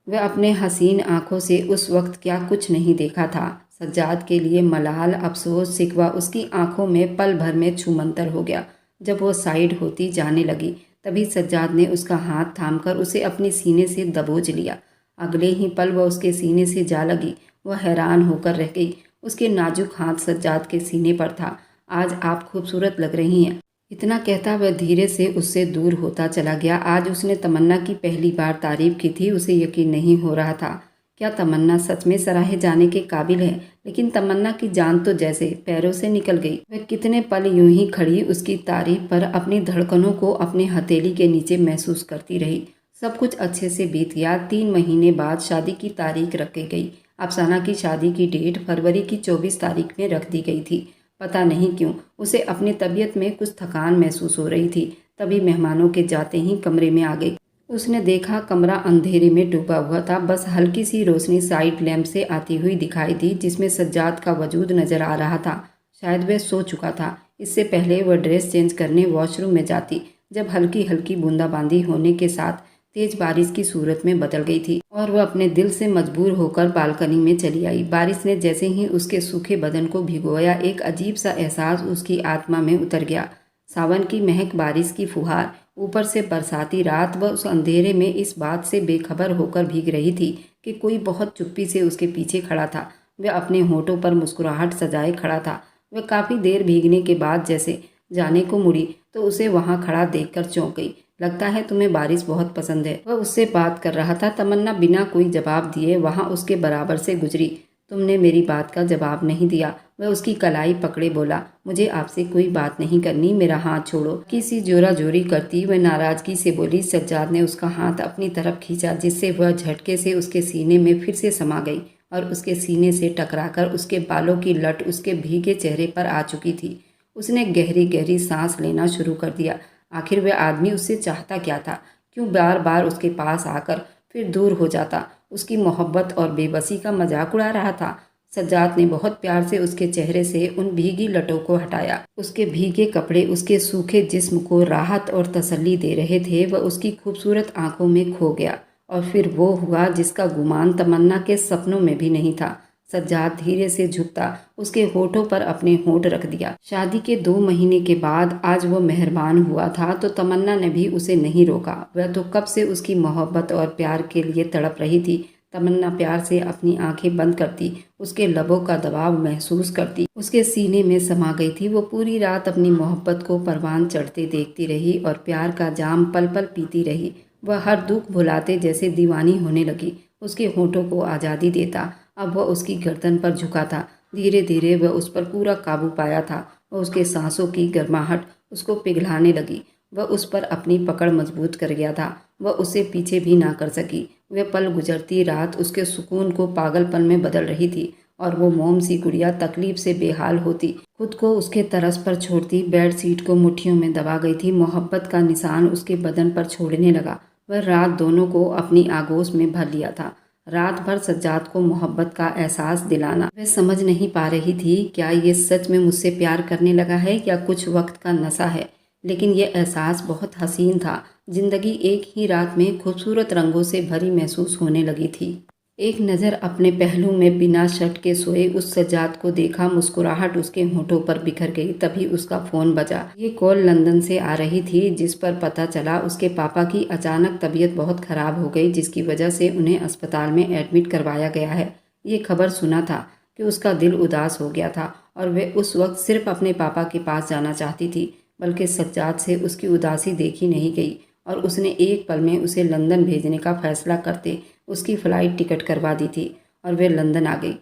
वह अपने हसीन आंखों से उस वक्त क्या कुछ नहीं देखा था। सज्जाद के लिए मलाल, अफसोस, शिकवा उसकी आंखों में पल भर में छूमंतर हो गया। जब वो साइड होती जाने लगी तभी सज्जाद ने उसका हाथ थामकर उसे अपने सीने से दबोच लिया। अगले ही पल वह उसके सीने से जा लगी। वह हैरान होकर रह गई। उसके नाजुक हाथ सज्जाद के सीने पर था। आज आप खूबसूरत लग रही हैं। इतना कहता वह धीरे से उससे दूर होता चला गया। आज उसने तमन्ना की पहली बार तारीफ की थी। उसे यकीन नहीं हो रहा था क्या तमन्ना सच में सराहे जाने के काबिल है। लेकिन तमन्ना की जान तो जैसे पैरों से निकल गई। वह कितने पल यूं ही खड़ी उसकी तारीफ पर अपनी धड़कनों को अपने हथेली के नीचे महसूस करती रही। सब कुछ अच्छे से बीत गया। 3 महीने बाद शादी की तारीख रखी गई। अफसाना की शादी की डेट फरवरी की 24 तारीख में रख दी गई थी। पता नहीं क्यों उसे अपनी तबीयत में कुछ थकान महसूस हो रही थी। तभी मेहमानों के जाते ही कमरे में आ गई। उसने देखा कमरा अंधेरे में डूबा हुआ था। बस हल्की सी रोशनी साइड लैंप से आती हुई दिखाई दी जिसमें सज्जाद का वजूद नजर आ रहा था। शायद वह सो चुका था। इससे पहले वह ड्रेस चेंज करने वॉशरूम में जाती जब हल्की हल्की बूंदाबांदी होने के साथ तेज बारिश की सूरत में बदल गई थी और वह अपने दिल से मजबूर होकर बालकनी में चली आई। बारिश ने जैसे ही उसके सूखे बदन को भिगोया एक अजीब सा एहसास उसकी आत्मा में उतर गया। सावन की महक, बारिश की फुहार, ऊपर से बरसाती रात। वह उस अंधेरे में इस बात से बेखबर होकर भीग रही थी कि कोई बहुत चुप्पी से उसके पीछे खड़ा था। वह अपने होठों पर मुस्कुराहट सजाए खड़ा था। वह काफ़ी देर भीगने के बाद जैसे जाने को मुड़ी तो उसे वहाँ खड़ा देखकर चौंक गई। लगता है तुम्हें बारिश बहुत पसंद है। वह उससे बात कर रहा था। तमन्ना बिना कोई जवाब दिए वहाँ उसके बराबर से गुजरी। तुमने मेरी बात का जवाब नहीं दिया। वह उसकी कलाई पकड़े बोला, मुझे आपसे कोई बात नहीं करनी, मेरा हाथ छोड़ो। किसी जोरा जोरी करती वह नाराजगी से बोली। सज्जाद ने उसका हाथ अपनी तरफ खींचा जिससे वह झटके से उसके सीने में फिर से समा गई और उसके सीने से टकराकर उसके बालों की लट उसके भीगे चेहरे पर आ चुकी थी। उसने गहरी गहरी सांस लेना शुरू कर दिया। आखिर वह आदमी उससे चाहता क्या था? क्यों बार बार उसके पास आकर फिर दूर हो जाता? उसकी मोहब्बत और बेबसी का मजाक उड़ा रहा था। सज्जाद ने बहुत प्यार से उसके चेहरे से उन भीगी लटों को हटाया। उसके भीगे कपड़े उसके सूखे जिस्म को राहत और तसल्ली दे रहे थे। वह उसकी खूबसूरत आंखों में खो गया और फिर वो हुआ जिसका गुमान तमन्ना के सपनों में भी नहीं था। सज्जाद धीरे से झुकता उसके होठों पर अपने होठ रख दिया। शादी के 2 महीने के बाद आज वो मेहरबान हुआ था तो तमन्ना ने भी उसे नहीं रोका। वह तो कब से उसकी मोहब्बत और प्यार के लिए तड़प रही थी। तमन्ना प्यार से अपनी आंखें बंद करती, उसके लबों का दबाव महसूस करती, उसके सीने में समा गई थी। वो पूरी रात अपनी मोहब्बत को परवान चढ़ते देखती रही और प्यार का जाम पल पल पीती रही। वह हर दुख भुलाते जैसे दीवानी होने लगी। उसके होठों को आज़ादी देता। अब वह उसकी गर्दन पर झुका था। धीरे धीरे वह उस पर पूरा काबू पाया था और उसके सांसों की गर्माहट उसको पिघलाने लगी। वह उस पर अपनी पकड़ मजबूत कर गया था। वह उसे पीछे भी ना कर सकी। वह पल गुजरती रात उसके सुकून को पागलपन में बदल रही थी और वो मोम सी गुड़िया तकलीफ से बेहाल होती, खुद को उसके तरस पर छोड़ती, बेड शीट को मुट्ठियों में दबा गई थी। मोहब्बत का निशान उसके बदन पर छोड़ने लगा। वह रात दोनों को अपनी आगोश में भर लिया था। रात भर सज्जाद को मोहब्बत का एहसास दिलाना। वह समझ नहीं पा रही थी क्या ये सच में मुझसे प्यार करने लगा है या कुछ वक्त का नशा है। लेकिन यह एहसास बहुत हसीन था। जिंदगी एक ही रात में खूबसूरत रंगों से भरी महसूस होने लगी थी। एक नज़र अपने पहलू में बिना शर्ट के सोए उस सज्जाद को देखा। मुस्कुराहट उसके होठों पर बिखर गई। तभी उसका फ़ोन बजा। ये कॉल लंदन से आ रही थी जिस पर पता चला उसके पापा की अचानक तबीयत बहुत ख़राब हो गई जिसकी वजह से उन्हें अस्पताल में एडमिट करवाया गया है। ये खबर सुना था कि उसका दिल उदास हो गया था और वह उस वक्त सिर्फ अपने पापा के पास जाना चाहती थी, बल्कि सज्जाद से उसकी उदासी देखी नहीं गई और उसने एक पल में उसे लंदन भेजने का फैसला करते उसकी फ़्लाइट टिकट करवा दी थी और वे लंदन आ गई।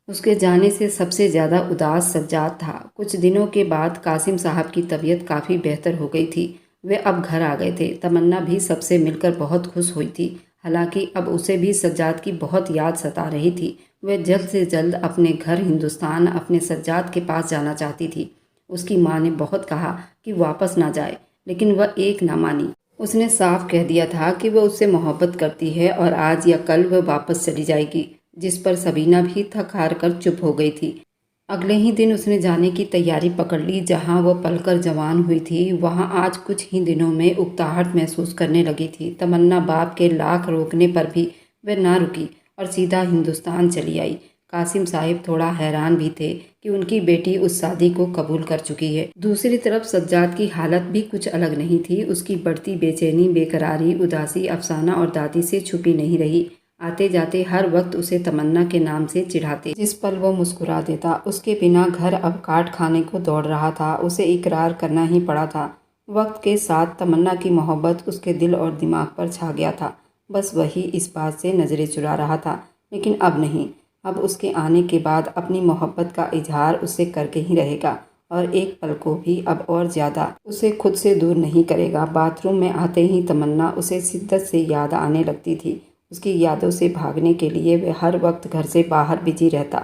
उसके जाने से सबसे ज़्यादा उदास सज्जाद था। कुछ दिनों के बाद कासिम साहब की तबीयत काफ़ी बेहतर हो गई थी। वे अब घर आ गए थे। तमन्ना भी सबसे मिलकर बहुत खुश हुई थी। हालांकि अब उसे भी सज्जाद की बहुत याद सता रही थी। वह जल्द से जल्द अपने घर हिंदुस्तान अपने सज्जाद के पास जाना चाहती थी। उसकी माँ ने बहुत कहा कि वापस ना जाए, लेकिन वह एक ना मानी। उसने साफ कह दिया था कि वह उससे मोहब्बत करती है और आज या कल वह वापस चली जाएगी, जिस पर सबीना भी थक हार कर चुप हो गई थी। अगले ही दिन उसने जाने की तैयारी पकड़ ली। जहाँ वह पलकर जवान हुई थी, वहाँ आज कुछ ही दिनों में उकताहट महसूस करने लगी थी। तमन्ना बाप के लाख रोकने पर भी वह ना रुकी और सीधा हिंदुस्तान चली आई। कासिम साहिब थोड़ा हैरान भी थे कि उनकी बेटी उस शादी को कबूल कर चुकी है। दूसरी तरफ सज्जाद की हालत भी कुछ अलग नहीं थी। उसकी बढ़ती बेचैनी, बेकरारी, उदासी अफसाना और दादी से छुपी नहीं रही। आते जाते हर वक्त उसे तमन्ना के नाम से चिढ़ाते। जिस पल वो मुस्कुरा देता, उसके बिना घर अब काट खाने को दौड़ रहा था। उसे इकरार करना ही पड़ा था। वक्त के साथ तमन्ना की मोहब्बत उसके दिल और दिमाग पर छा गया था। बस वही इस बात से नज़रें चुरा रहा था। लेकिन अब नहीं। अब उसके आने के बाद अपनी मोहब्बत का इजहार उससे करके ही रहेगा और एक पल को भी अब और ज़्यादा उसे खुद से दूर नहीं करेगा। बाथरूम में आते ही तमन्ना उसे शिद्दत से याद आने लगती थी। उसकी यादों से भागने के लिए वह हर वक्त घर से बाहर बिजी रहता।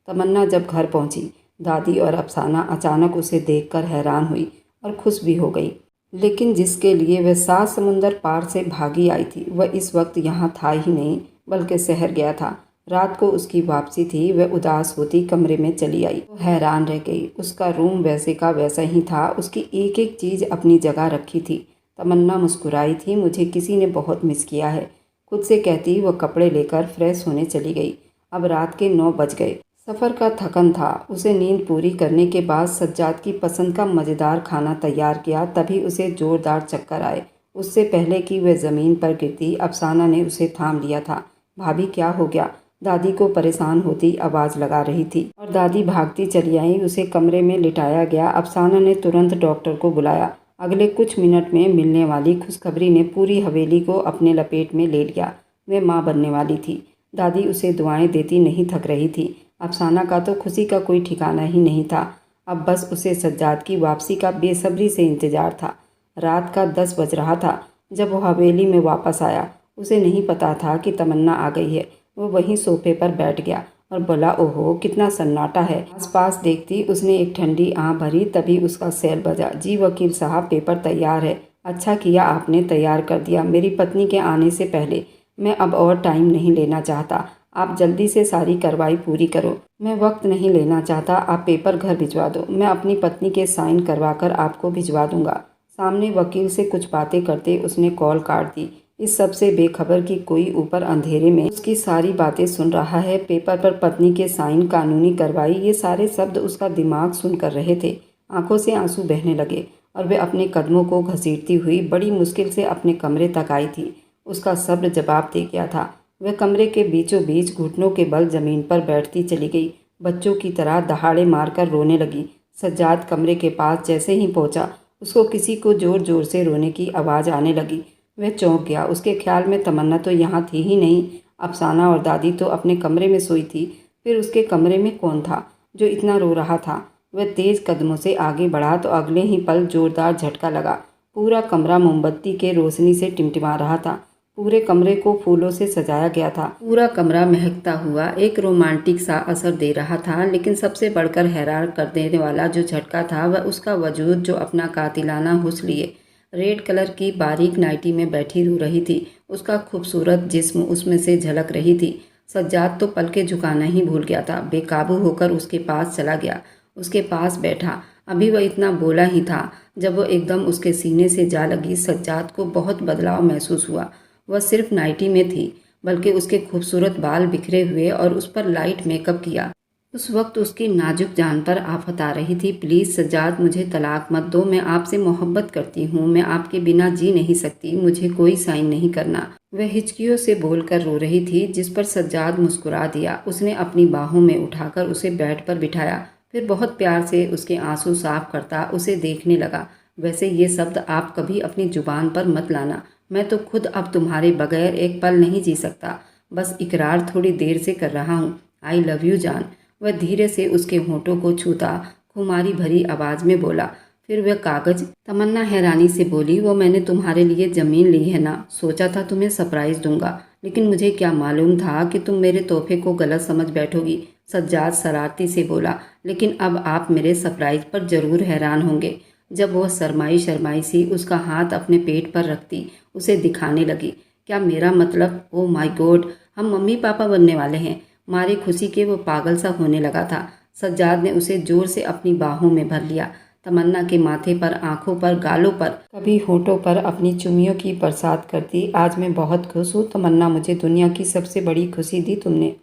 तमन्ना जब घर पहुंची, दादी और अफसाना अचानक उसे देखकर हैरान हुई और खुश भी हो गई। लेकिन जिसके लिए वह 7 समुंदर पार से भागी आई थी, वह इस वक्त यहाँ था ही नहीं, बल्कि शहर गया था। रात को उसकी वापसी थी। वह उदास होती कमरे में चली आई तो हैरान रह गई। उसका रूम वैसे का वैसा ही था। उसकी एक एक चीज़ अपनी जगह रखी थी। तमन्ना मुस्कुराई थी। मुझे किसी ने बहुत मिस किया है, खुद से कहती वह कपड़े लेकर फ्रेश होने चली गई। अब रात के 9 बज गए। सफ़र का थकन था। उसे नींद पूरी करने के बाद सज्जाद की पसंद का मज़ेदार खाना तैयार किया। तभी उसे ज़ोरदार चक्कर आए। उससे पहले कि वह ज़मीन पर गिरती, अफसाना ने उसे थाम लिया था। भाभी क्या हो गया? दादी को परेशान होती आवाज़ लगा रही थी और दादी भागती चली आई। उसे कमरे में लिटाया गया। अफसाना ने तुरंत डॉक्टर को बुलाया। अगले कुछ मिनट में मिलने वाली खुशखबरी ने पूरी हवेली को अपने लपेट में ले लिया। वह माँ बनने वाली थी। दादी उसे दुआएं देती नहीं थक रही थी। अफसाना का तो खुशी का कोई ठिकाना ही नहीं था। अब बस उसे सज्जाद की वापसी का बेसब्री से इंतजार था। रात का 10 बज रहा था जब वो हवेली में वापस आया। उसे नहीं पता था कि तमन्ना आ गई है। वो वहीं सोफे पर बैठ गया और बोला, ओहो कितना सन्नाटा है। आसपास देखती उसने एक ठंडी आँख भरी। तभी उसका सेल बजा। जी वकील साहब, पेपर तैयार है। अच्छा किया आपने तैयार कर दिया। मेरी पत्नी के आने से पहले मैं अब और टाइम नहीं लेना चाहता। आप जल्दी से सारी कार्रवाई पूरी करो। मैं वक्त नहीं लेना चाहता। आप पेपर घर भिजवा दो। मैं अपनी पत्नी के साइन करवा कर आपको भिजवा दूंगा। सामने वकील से कुछ बातें करते उसने कॉल काट दी। इस सब से बेखबर कि कोई ऊपर अंधेरे में उसकी सारी बातें सुन रहा है। पेपर पर पत्नी के साइन, कानूनी कार्रवाई, ये सारे शब्द उसका दिमाग सुन कर रहे थे। आंखों से आंसू बहने लगे और वह अपने कदमों को घसीटती हुई बड़ी मुश्किल से अपने कमरे तक आई थी। उसका सब्र जवाब दे गया था। वह कमरे के बीचों बीच घुटनों के बल जमीन पर बैठती चली गई। बच्चों की तरह दहाड़े मारकर रोने लगी। सज्जाद कमरे के पास जैसे ही पहुंचा, उसको किसी को जोर जोर से रोने की आवाज़ आने लगी। वह चौंक गया। उसके ख्याल में तमन्ना तो यहाँ थी ही नहीं। अफसाना और दादी तो अपने कमरे में सोई थी। फिर उसके कमरे में कौन था जो इतना रो रहा था? वह तेज़ कदमों से आगे बढ़ा तो अगले ही पल जोरदार झटका लगा। पूरा कमरा मोमबत्ती के रोशनी से टिमटिमा रहा था। पूरे कमरे को फूलों से सजाया गया था। पूरा कमरा महकता हुआ एक रोमांटिक सा असर दे रहा था। लेकिन सबसे बढ़कर हैरान कर देने वाला जो झटका था, वह उसका वजूद जो अपना कातिलाना हुस्न लिए रेड कलर की बारीक नाइटी में बैठी रो रही थी। उसका खूबसूरत जिस्म उसमें से झलक रही थी। सज्जाद तो पलके झुकाना ही भूल गया था। बेकाबू होकर उसके पास चला गया, उसके पास बैठा। अभी वह इतना बोला ही था जब वो एकदम उसके सीने से जा लगी। सज्जाद को बहुत बदलाव महसूस हुआ। वह सिर्फ नाइटी में थी, बल्कि उसके खूबसूरत बाल बिखरे हुए और उस पर लाइट मेकअप किया। उस वक्त उसकी नाजुक जान पर आफत आ रही थी। प्लीज़ सज्जाद, मुझे तलाक मत दो। मैं आपसे मोहब्बत करती हूँ। मैं आपके बिना जी नहीं सकती। मुझे कोई साइन नहीं करना। वह हिचकियों से बोलकर रो रही थी, जिस पर सज्जाद मुस्कुरा दिया। उसने अपनी बाहों में उठाकर उसे बेड पर बिठाया। फिर बहुत प्यार से उसके आंसू साफ करता उसे देखने लगा। वैसे ये शब्द आप कभी अपनी जुबान पर मत लाना। मैं तो खुद अब तुम्हारे बगैर एक पल नहीं जी सकता। बस इकरार थोड़ी देर से कर रहा हूँ। आई लव यू जान। वह धीरे से उसके होठों को छूता खुमारी भरी आवाज़ में बोला। फिर वह कागज। तमन्ना हैरानी से बोली, वो मैंने तुम्हारे लिए ज़मीन ली है ना। सोचा था तुम्हें सरप्राइज़ दूंगा, लेकिन मुझे क्या मालूम था कि तुम मेरे तोहफे को गलत समझ बैठोगी। सज्जाद शरारती से बोला, लेकिन अब आप मेरे सरप्राइज़ पर ज़रूर हैरान होंगे। जब वह शर्माई शर्माई सी उसका हाथ अपने पेट पर रखती उसे दिखाने लगी। क्या मेरा मतलब? ओ माय गॉड, हम मम्मी पापा बनने वाले हैं। मारे खुशी के वो पागल सा होने लगा था। सज्जाद ने उसे जोर से अपनी बाहों में भर लिया। तमन्ना के माथे पर, आंखों पर, गालों पर, कभी होठों पर अपनी चुम्मियों की बरसात करती। आज मैं बहुत खुश हूँ तमन्ना, मुझे दुनिया की सबसे बड़ी खुशी दी तुमने।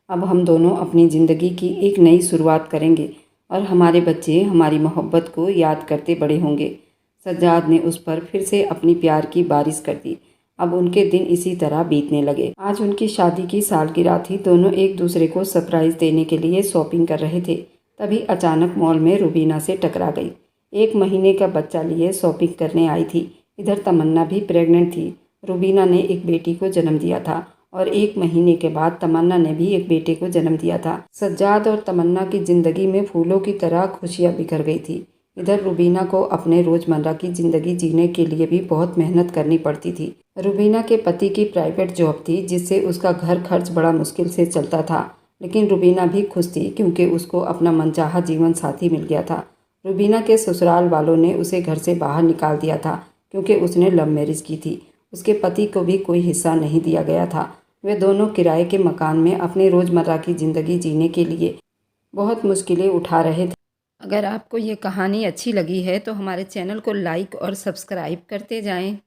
अब हम दोनों अपनी ज़िंदगी की एक नई शुरुआत करेंगे और हमारे बच्चे हमारी मोहब्बत को याद करते बड़े होंगे। सज्जाद ने उस पर फिर से अपनी प्यार की बारिश कर दी। अब उनके दिन इसी तरह बीतने लगे। आज उनकी शादी की सालगिरह थी। दोनों एक दूसरे को सरप्राइज़ देने के लिए शॉपिंग कर रहे थे। तभी अचानक मॉल में रुबीना से टकरा गई। 1 महीने का बच्चा लिए शॉपिंग करने आई थी। इधर तमन्ना भी प्रेग्नेंट थी। रुबीना ने एक बेटी को जन्म दिया था और 1 महीने के बाद तमन्ना ने भी एक बेटे को जन्म दिया था। सज्जाद और तमन्ना की ज़िंदगी में फूलों की तरह खुशियाँ बिखर गई थी। इधर रुबीना को अपने रोज़मर्रा की ज़िंदगी जीने के लिए भी बहुत मेहनत करनी पड़ती थी। रुबीना के पति की प्राइवेट जॉब थी जिससे उसका घर खर्च बड़ा मुश्किल से चलता था, लेकिन रुबीना भी खुश थी क्योंकि उसको अपना मनचाहा जीवन साथी मिल गया था। रुबीना के ससुराल वालों ने उसे घर से बाहर निकाल दिया था क्योंकि उसने लव मैरिज की थी। उसके पति को भी कोई हिस्सा नहीं दिया गया था। वे दोनों किराए के मकान में अपने रोज़मर्रा की ज़िंदगी जीने के लिए बहुत मुश्किलें उठा रहे थे। अगर आपको ये कहानी अच्छी लगी है तो हमारे चैनल को लाइक और सब्सक्राइब करते जाएं।